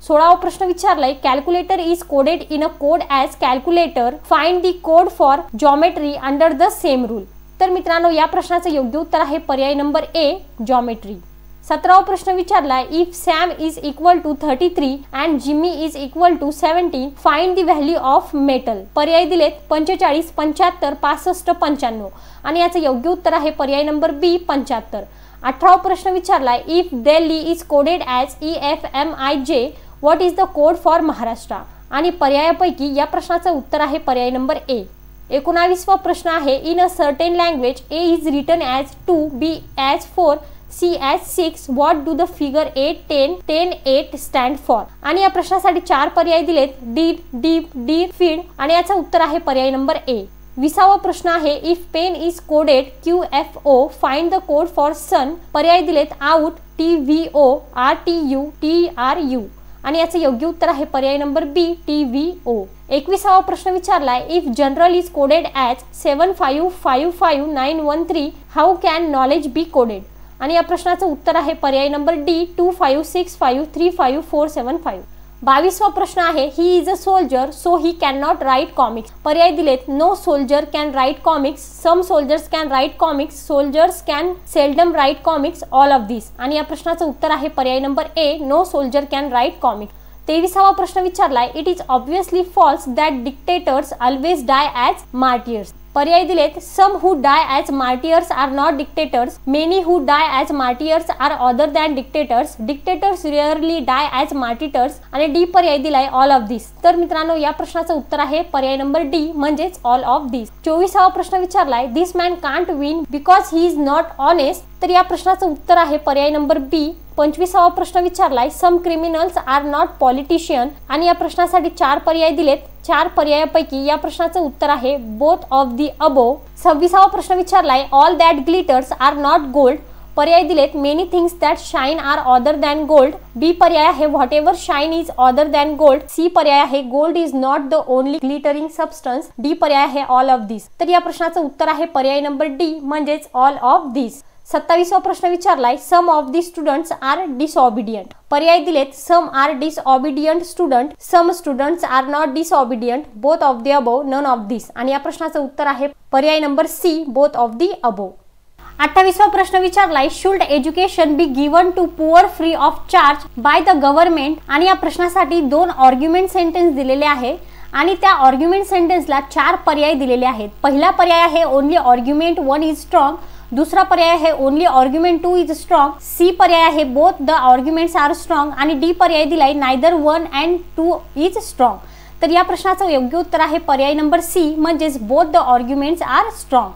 16वा प्रश्न विचारलाय, calculator is coded in a code as calculator, find the code for geometry under the same rule. तर मित्रांनो या प्रश्नाचं योग्य उत्तर आहे पर्याय नंबर ए, जॉमेट्री. 17वा प्रश्न विचारलाय, if Sam is equal to 33 and Jimmy is equal to 17 find the value of metal. पर्याय दिलेत 45 75 65 95 आणि याचं योग्य उत्तर आहे पर्याय नंबर बी, 75. 18वा प्रश्न विचारलाय, if Delhi is coded as EFMIJ what is the code for Maharashtra. आणि पर्यायापैकी या प्रश्नाचं उत्तर आहे पर्याय नंबर ए. 19वा प्रश्न आहे, in a certain language A is written as 2 B as 4 C as 6 what do the figure 8 10 10 8 stand for. आणि या प्रश्नासाठी 4 पर्याय दिलेत, डीड, डीप, डीर, फीड, आणि याचं उत्तर आहे पर्याय नंबर ए. 20वा प्रश्न आहे, if pen is coded QFO find the code for sun. पर्याय दिलेत आउट, TVO, RTU, TRU, आणि याचं योग्य उत्तर आहे पर्याय नंबर बी, TVO. 21वा प्रश्न विचारलाय, if general is coded as 7555913 how can knowledge be coded. आणि या प्रश्नाचं उत्तर आहे पर्याय नंबर डी, 2565354755. 22वा प्रश्न आहे, he is a soldier so he can not write comics. पर्याय दिलेत, no soldier can write comics, some soldiers can write comics, soldiers can seldom write comics, all of this. आणि या प्रश्नाचं उत्तर आहे पर्याय number A, no soldier can write comics. 23वा प्रश्न विचारलाय, it is obviously false that dictators always die as martyrs. पर्याय दिलेत, some who die as martyrs are not dictators, many who die as martyrs are other than dictators, dictators rarely die as martyrs, आणि D पर्याय दिलाय all of दिस. तर मित्रांनो या प्रश्नाचं उत्तर आहे पर्याय नंबर डी म्हणजेच ऑल ऑफ दिस. 24वा प्रश्न विचारलाय, this man can't win because he is not honest. तर या प्रश्नाचं उत्तर आहे पर्याय नंबर बी. 25वा प्रश्न विचारलाय, सम क्रिमिनल्स आर नॉट पॉलिटिशियन. आणि या प्रश्नासाठी 4 पर्याय दिलेत, 4 पर्यायापैकी या प्रश्नाचं उत्तर आहे बोथ ऑफ दी अबो. 26वा प्रश्न विचारलाय, all that glitters are not gold. पर्याय दिलेत, many things that shine are other than gold. B पर्याय आहे whatever shine is other than gold. C पर्याय आहे gold is not the only glittering substance. D पर्याय आहे all of दिस. तर या प्रश्नाचं उत्तर आहे पर्याय नंबर डी म्हणजेच ऑल ऑफ दिस. 27वा प्रश्न विचारलाय, some of the students are disobedient. पर्याय दिलेत, some are disobedient student, some students are not disobedient, both of the above, none of this. आणि या प्रश्नाचं उत्तर आहे पर्याय number C, both of the above. 28वा प्रश्न विचारलाय, should education be given to poor free of charge by the government. आणि या प्रश्नासाठी 2 आर्ग्युमेंट सेंटेन्स दिलेले आहे आणि त्या आर्ग्युमेंट सेंटेन्सला 4 पर्याय दिलेले आहेत. पहिला पर्याय आहे ओनली आर्ग्युमेंट 1 इज स्ट्रॉंग. दुसरा पर्याय आहे only argument 2 is strong. C पर्याय आहे both the arguments are strong. आणि डी पर्याय दिलाय नायदर 1 अँड 2 इज स्ट्रॉंग. तर या प्रश्नाचं योग्य उत्तर आहे पर्याय नंबर सी म्हणजेच both the arguments are strong.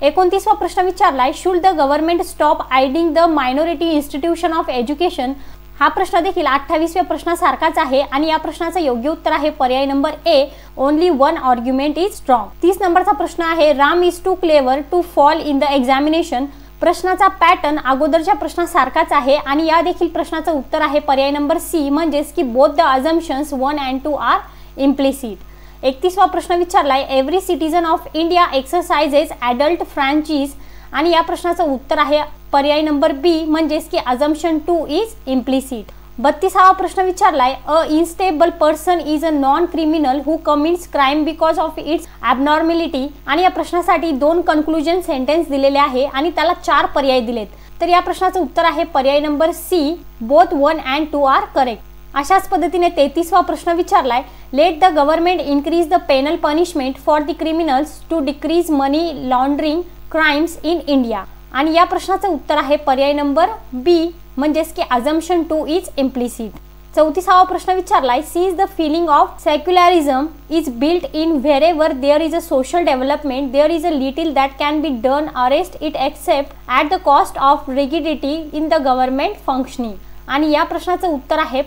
29वा प्रश्न विचारलाय, should the government stop aiding the minority institution of education. हा प्रश्न देखील 28व्या प्रश्नासारखाच आहे आणि या प्रश्नाचं योग्य उत्तर आहे पर्याय number A, only 1 argument is strong. 30 नंबरचा प्रश्न आहे, Ram is too clever to fall in the examination. प्रश्नाचा पॅटर्न अगोदरच्या प्रश्नासारखाच आहे आणि या देखील प्रश्नाचं उत्तर आहे पर्याय नंबर सी म्हणजेच की both the assumptions 1 and 2 are implicit. 31वा प्रश्न विचारलाय, every citizen of India exercises adult franchise. आणि या प्रश्नाचं उत्तर आहे पर्याय नंबर बी म्हणजेच की अझम्पशन 2 इज इम्प्लिसिट. 32वा प्रश्न विचारलाय, a instable person is a non criminal who commits crime because of its abnormality. आणि या प्रश्नासाठी 2 कन्क्लुजन सेंटेन्स दिलेले आहे आणि त्याला 4 पर्याय दिलेत. तर या प्रश्नाचं उत्तर आहे पर्याय number C, both 1 and 2 are correct. अशाच पद्धतीने 33वा प्रश्न विचारलाय, let the government increase the penal punishment for the criminals to decrease money laundering crimes in India. आणि या प्रश्नाचं उत्तर आहे पर्याय नंबर बी म्हणजेच की अझम्पशन 2 इज इम्प्लिसिट. 34वा प्रश्न विचारलाय, cease the feeling of secularism is built in wherever there is a social development there is a little that can be done arrest it except at the cost of rigidity in the government functioning. आणि या प्रश्नाचं उत्तर आहे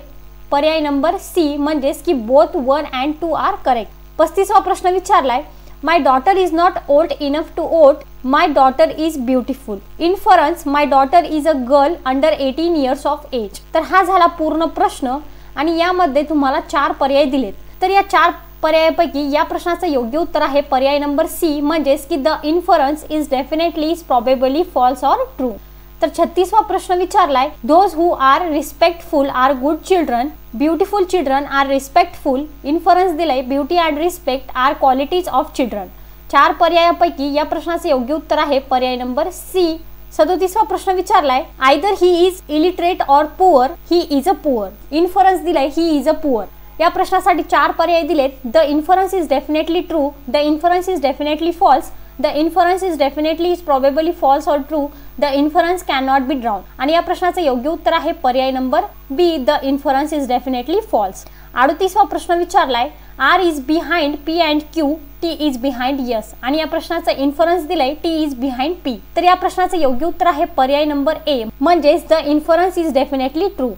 पर्याय number C, म्हणजेच की both 1 and 2 are correct. 35वा प्रश्न विचारलाय, my daughter is not old enough to vote, my daughter is beautiful. Inference, my daughter is a girl under 18 years of age. तर हा झाला पूर्ण प्रश्न आणि यामध्ये तुम्हाला 4 पर्याय दिलेत. तर या 4 पर्यायापैकी या प्रश्नाचं योग्य उत्तर आहे पर्याय नंबर सी, म्हणजेच की the inference is definitely is probably false or true. तर 36वा प्रश्न विचारलाय, those who are respectful are good children, beautiful children are respectful. Inference दिलंय beauty and respect are qualities of children. 4 पर्यायापैकी या प्रश्नाचे योग्य उत्तर आहे पर्याय नंबर सी. 37वा प्रश्न विचारलाय, either he is illiterate or poor, he is a poor. Inference दिलंय ही इज अ पुअर. या प्रश्नासाठी 4 पर्याय दिलेत. The inference is definitely true, the inference is definitely false, the inference is definitely is probably false or true, the inference can not be drawn. आणि या प्रश्नाचे योग्य उत्तर आहे पर्याय number B, the inference is definitely false. 38वा प्रश्न विचारलाय, R is behind P and Q, T is behind S. आणि या प्रश्नाचं इन्फरन्स दिलंय टी इज बिहाइंड पी. तर या प्रश्नाचं योग्य उत्तर आहे पर्याय नंबर ए, म्हणजेच the inference is definitely true.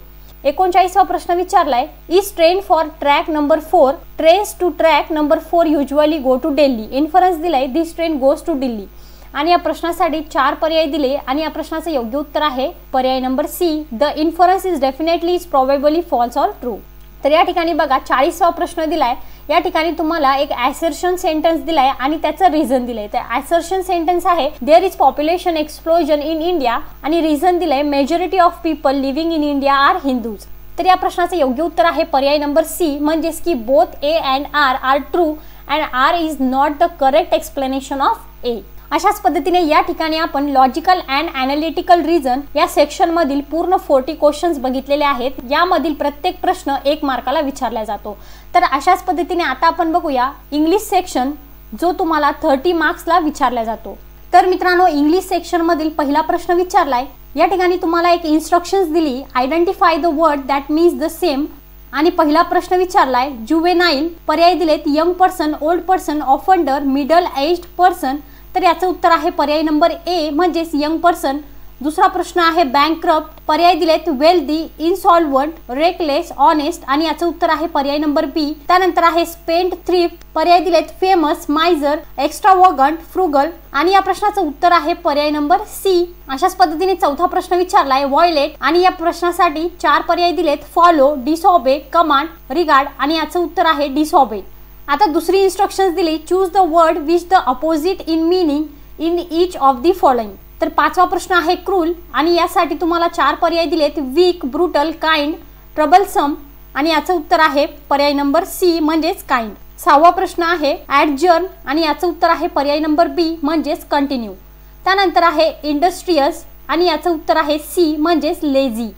39वा प्रश्न विचारलाय, is train for track number 4, trains to track number 4 usually go to Delhi. Inference दिलाय this train goes to Delhi. आणि या प्रश्नासाठी 4 पर्याय दिले आणि या प्रश्नाचं योग्य उत्तर आहे पर्याय number C, the inference is definitely is probably false or true. तर या ठिकाणी बघा 40वा प्रश्न दिलाय. या ठिकाणी तुम्हाला एक ॲसर्शन सेंटेन्स दिलाय आणि त्याचं रिझन दिलंय. तर ॲसर्शन सेंटेन्स आहे, there is population explosion in India, आणि रिझन दिलंय majority of people living in India are Hindus. तर या प्रश्नाचं योग्य उत्तर आहे पर्याय नंबर सी, म्हणजेच की both A and R are true and R is not the correct explanation of A. अशाच पद्धतीने या ठिकाणी आपण लॉजिकल अँड ॲनालिटिकल रिझन या सेक्शन मधील पूर्ण 40 क्वेश्चन्स बघितलेले आहेत. यामधील प्रत्येक प्रश्न 1 मार्काला विचारला जातो. तर अशाच पद्धतीने आता आपण बघूया इंग्लिश सेक्शन, जो तुम्हाला 30 मार्क्सला विचारला जातो. तर मित्रांनो, इंग्लिश सेक्शन मधील पहिला प्रश्न विचारलाय. या ठिकाणी तुम्हाला एक इन्स्ट्रक्शन्स दिली, identify the word that means the same. आणि पहिला प्रश्न विचारलाय, जुवेनाईल. पर्याय दिलेत young person, old person, offender, middle aged person. तर याचं उत्तर आहे पर्याय नंबर ए, म्हणजेच यंग पर्सन. दुसरा प्रश्न आहे बँकक्रप्ट. पर्याय दिलेत वेल्दी, इनसॉल्वंट, रेकलेस, ऑनेस्ट. आणि याचं उत्तर आहे पर्याय नंबर बी. त्यानंतर आहे स्पेंट थ्रिफ्ट. पर्याय दिलेत फेमस, मायझर, एक्स्ट्रावॉगंट, फ्रुगल. आणि या प्रश्नाचं उत्तर आहे पर्याय नंबर सी. अशाच पद्धतीने चौथा प्रश्न विचारलाय व्हायलेट. आणि या प्रश्नासाठी 4 पर्याय दिलेत, फॉलो, डिसऑबे, कमांड, रिगार्ड. आणि याचं उत्तर आहे डिसऑबे. आता दुसरी इन्स्ट्रक्शन्स दिली, choose the word which the opposite in meaning in each of the following. तर 5वा प्रश्न आहे क्रूल. आणि यासाठी तुम्हाला 4 पर्याय दिलेत, वीक, ब्रुटल, काइंड, ट्रबलसम. आणि याचं उत्तर आहे पर्याय नंबर सी, म्हणजेच काइंड. 6वा प्रश्न आहे ॲडजर्न. आणि याचं उत्तर आहे पर्याय नंबर बी, म्हणजेच कंटिन्यू. त्यानंतर आहे इंडस्ट्रियस. आणि याचं उत्तर आहे सी, म्हणजेच लेझी.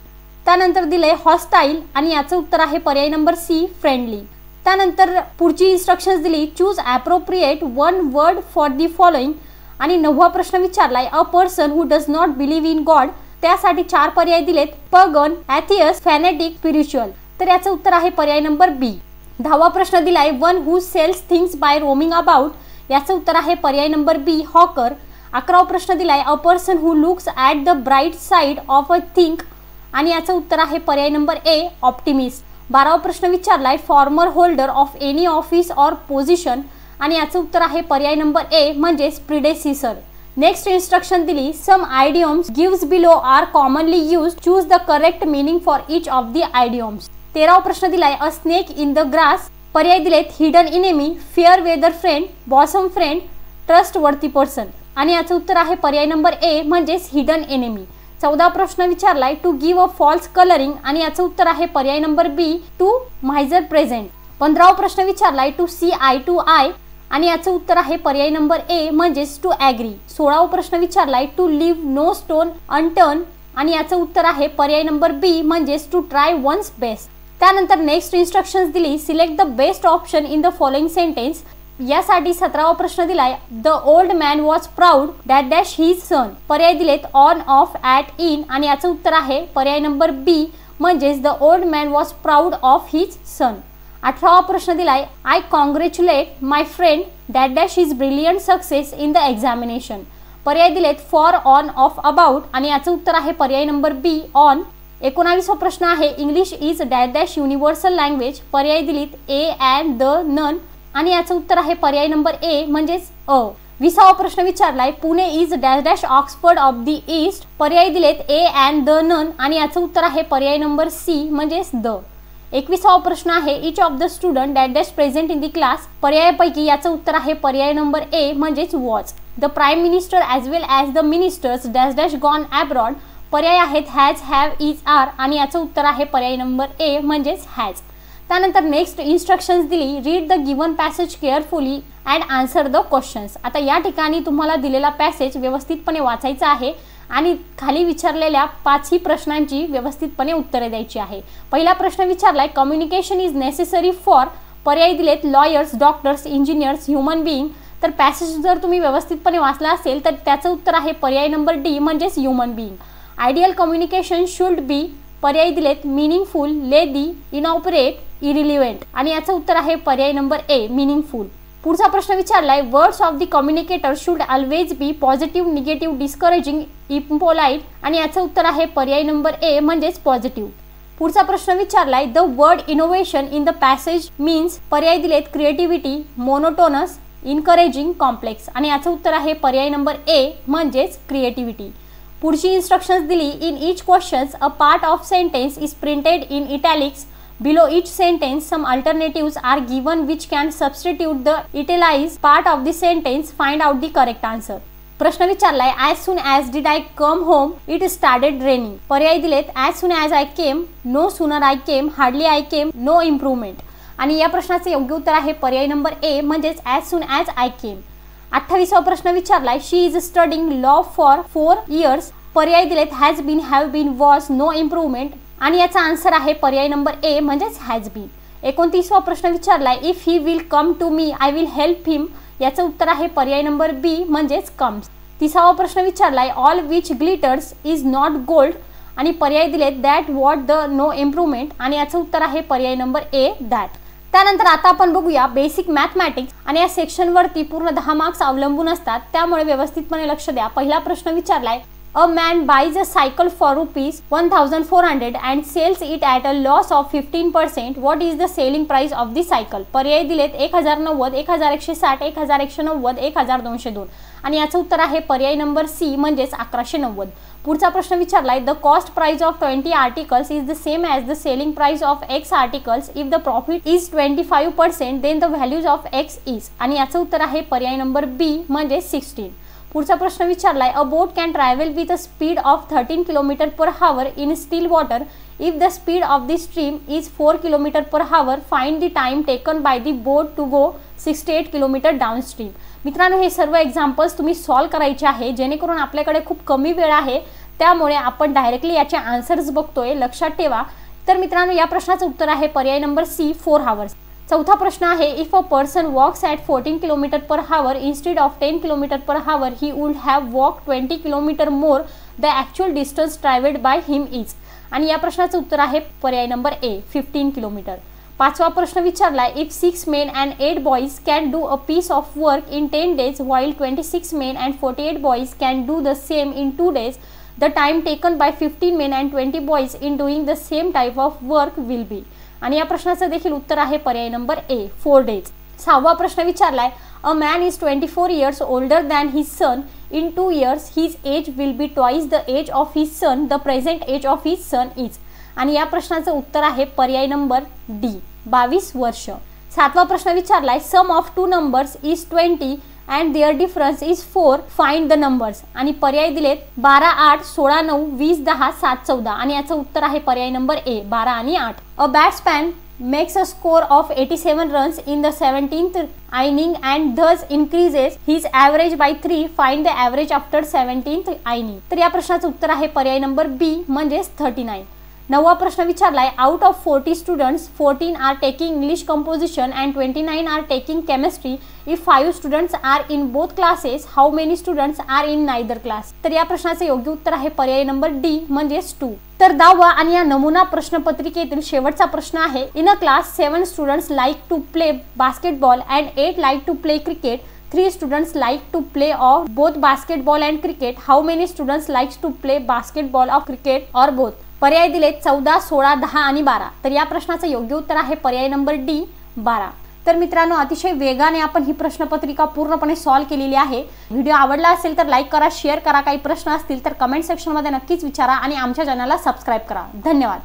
त्यानंतर दिले हॉस्टाईल. आणि याचं उत्तर आहे पर्याय नंबर सी, फ्रेंडली. त्यानंतर पुढची इन्स्ट्रक्शन्स दिली, choose appropriate 1 word for the following. आणि 9वा प्रश्न विचारलाय, a person who does not believe in God. त्यासाठी 4 पर्याय दिलेत, पगन, ॲथियस, फॅनेटिक, स्पिरिच्युअल. तर याचं उत्तर आहे पर्याय नंबर बी. 10वा प्रश्न दिलाय, one who sells things by roaming about. याचं उत्तर आहे पर्याय नंबर बी, हॉकर. 11वा प्रश्न दिलाय, अ person who looks at the bright side of a thing. आणि याचं उत्तर आहे पर्याय नंबर ए, ऑप्टिमिस्ट. 12वा प्रश्न विचारलाय, former holder of any office or position. आणि याचं उत्तर आहे पर्याय नंबर ए, म्हणजेच प्रिडेसिसर. नेक्स्ट इन्स्ट्रक्शन दिली, some idioms gives below are commonly used, choose the correct meaning for each of the idioms. 13वा प्रश्न दिलाय, a snake in the grass. पर्याय दिलेत hidden enemy, fair weather friend, bosom friend, trustworthy person. आणि याचं उत्तर आहे पर्याय नंबर ए, म्हणजेच हिडन एनिमी. 14वा प्रश्न विचारलाय, to give a false colouring. आणि याचं उत्तर आहे पर्याय number B, to miser present. 15वा प्रश्न विचारलाय, to see eye to eye. आणि याचं उत्तर आहे पर्याय नंबर ए, म्हणजेच टू ॲग्री. 16वा प्रश्न विचारलाय, to leave no stone unturned. आणि याचं उत्तर आहे पर्याय नंबर बी, म्हणजेच टू ट्राय वन्स बेस्ट. त्यानंतर नेक्स्ट इन्स्ट्रक्शन्स दिली, select the best option in the following sentence. यासाठी 17वा प्रश्न दिलाय, the old man was proud that dash his son. पर्याय दिलेत ऑन, ऑफ, ॲट, इन. आणि याचं उत्तर आहे पर्याय नंबर बी, म्हणजेच the old man was proud of his son. 18वा प्रश्न दिलाय, I congratulate my friend that dash his brilliant success in the examination. पर्याय दिलेत फॉर, ऑन, ऑफ, अबाउट. आणि याचं उत्तर आहे पर्याय नंबर बी, ऑन. 19वा प्रश्न आहे English is dash dash universal language, पर्याय दिलीत ए अँड द नन आणि याचं उत्तर आहे पर्याय नंबर ए म्हणजेच अ. 20वा प्रश्न विचारलाय Pune is dash dash Oxford of the east, पर्याय दिलेत ए अँड द नन आणि याचं उत्तर आहे पर्याय नंबर सी म्हणजेच द. 21वा प्रश्न आहे each of the student dash dash present in the class, पर्यायापैकी याचं उत्तर आहे पर्याय नंबर ए म्हणजेच was. The prime minister as well as the ministers dash dash gone abroad, पर्याय आहेत हॅज, हॅव, इज, आर आणि याचं उत्तर आहे पर्याय नंबर ए म्हणजेच हॅज. त्यानंतर नेक्स्ट इन्स्ट्रक्शन्स दिली read the given passage carefully and answer the questions. आता या ठिकाणी तुम्हाला दिलेला पॅसेज व्यवस्थितपणे वाचायचा आहे आणि खाली विचारलेल्या 5ही प्रश्नांची व्यवस्थितपणे उत्तरे द्यायची आहे. पहिला प्रश्न विचारलाय कम्युनिकेशन इज नेसेसरी फॉर, पर्याय दिलेत lawyers, doctors, engineers, human being. तर पॅसेज जर तुम्ही व्यवस्थितपणे वाचला असेल तर त्याचं उत्तर आहे पर्याय नंबर डी म्हणजेच human being. Ideal communication should be, पर्याय दिलेत मिनिंगफुल, लेदी, इनऑपरेट, इरिलिव्हेंट आणि याचं उत्तर आहे पर्याय नंबर ए मिनिंगफुल. पुढचा प्रश्न विचारलाय words of the communicator should always be positive, negative, discouraging, impolite आणि याचं उत्तर आहे पर्याय नंबर ए म्हणजेच पॉझिटिव्ह. पुढचा प्रश्न विचारलाय the word innovation in the passage means, पर्याय दिलेत क्रिएटिव्हिटी, मोनोटोनस, इनकरेजिंग, कॉम्प्लेक्स आणि याचं उत्तर आहे पर्याय नंबर ए म्हणजेच क्रिएटिव्हिटी. पुढची इन्स्ट्रक्शन्स दिली in each questions a part of sentence is printed in इटॅलिक्स, below each sentence some alternatives are given which can substitute the italicized part of the sentence, find out the correct answer. प्रश्न विचारलाय as soon as did I come home it started raining, पर्याय दिलेत as soon as I came, no sooner I came, hardly I came, no improvement आणि या प्रश्नाचे योग्य उत्तर आहे पर्याय नंबर ए म्हणजेच as soon as I came. 28वा प्रश्न विचारलाय she is studying law for 4 years, पर्याय दिलेत has been, have been, was, no improvement आणि याचा आन्सर आहे पर्याय नंबर ए म्हणजेच हॅज बीन. 29वा प्रश्न विचारलाय if he will come to me I will help him, याचं उत्तर आहे पर्याय नंबर बी म्हणजेच कम्स. 30वा प्रश्न विचारलाय all which glitters is not gold आणि पर्याय दिलेत that what the no improvement आणि याचं उत्तर आहे पर्याय नंबर ए दॅट. त्यानंतर आता आपण बघूया बेसिक मॅथमॅटिक्स आणि या सेक्शनवरती पूर्ण 10 मार्क्स अवलंबून असतात त्यामुळे व्यवस्थितपणे लक्ष द्या. पहिला प्रश्न विचारलाय A man buys a cycle for ₹1,400 and sells it at a loss of 15%. What is the selling price of the cycle? पर्याय दिलेत 1090, 1160, 1190, 1202 आणि याचं उत्तर आहे पर्याय नंबर सी म्हणजेच 1190. पुढचा प्रश्न विचारलाय the cost price of 20 articles is the same as the selling price of X articles if the profit is 25% then the values of X is आणि याचं उत्तर आहे पर्याय नंबर बी म्हणजे 16. पुढचा प्रश्न विचारलाय a boat can travel with a speed of 13 km/h in still water if the speed of the stream is 4 km/h, find the time taken by the boat to go 68 km down stream. मित्रांनो हे सर्व examples तुम्ही solve करायचे आहे जेणेकरून आपल्याकडे खूप कमी वेळ आहे त्यामुळे आपण डायरेक्टली याचे आन्सर्स बघतोय लक्षात ठेवा. तर मित्रांनो या प्रश्नाचं उत्तर आहे पर्याय नंबर सी 4 hours. चौथा प्रश्न आहे if a person walks at 14 km/h instead of 10 km/h he would have walked 20 km more, the actual distance travelled by him is आणि या प्रश्नाचं उत्तर आहे पर्याय नंबर ए 15 km. पाचवा प्रश्न विचारलाय if 6 men and 8 boys can do a piece of work in 10 days while 26 men and 48 boys can do the same in 2 days, the time taken by 15 men and 20 boys in doing the same type of work will be आणि या प्रश्नाचं देखील उत्तर आहे पर्याय number A 4 days. सहावा प्रश्न विचारलाय a man is 24 years older than his son. In 2 years his age will be twice the age of his son. The present age of his son is आणि या प्रश्नाचं उत्तर आहे पर्याय नंबर डी 22 वर्ष. सातवा प्रश्न विचारलाय some of 2 numbers is 20 and their difference is 4, find the numbers आणि पर्याय दिलेत 12, 8, 16, 9, 20, 10, 7, 14 आणि याचं उत्तर आहे पर्याय नंबर ए 12 आणि 8. अ batsman makes a score of 87 runs in the 17th inning and thus increases his average by 3, find the average after 17th inning. तर या प्रश्नाचं उत्तर आहे पर्याय नंबर बी म्हणजेच 39. नववा प्रश्न विचारलाय out of 40 students 14 are taking English composition and 29 are taking chemistry. If 5 students are in both classes how many students are in neither class. तर या प्रश्नाचे योग्य उत्तर आहे पर्याय नंबर डी म्हणजेच 2. तर 10वा आणि या नमुना प्रश्नपत्रिकेतील शेवटचा प्रश्न आहे in a class 7 students like to play basketball and 8 like to play cricket. 3 students like to play of both basketball and cricket. How many students likes to play basketball or cricket or both? पर्याय दिलेत 14, 16, 10 आणि 12। तर या प्रश्नाचं योग्य उत्तर आहे पर्याय नंबर डी 12। तर मित्रांनो, अतिशय वेगाने आपण ही प्रश्नपत्रिका पूर्णपणे सॉल्व केलेली आहे। व्हिडिओ आवडला असेल तर लाईक करा, शेअर करा, काही प्रश्न असतील तर कमेंट सेक्शनमध्ये नक्कीच विचारा आणि आमच्या चॅनलला सबस्क्राईब करा। धन्यवाद।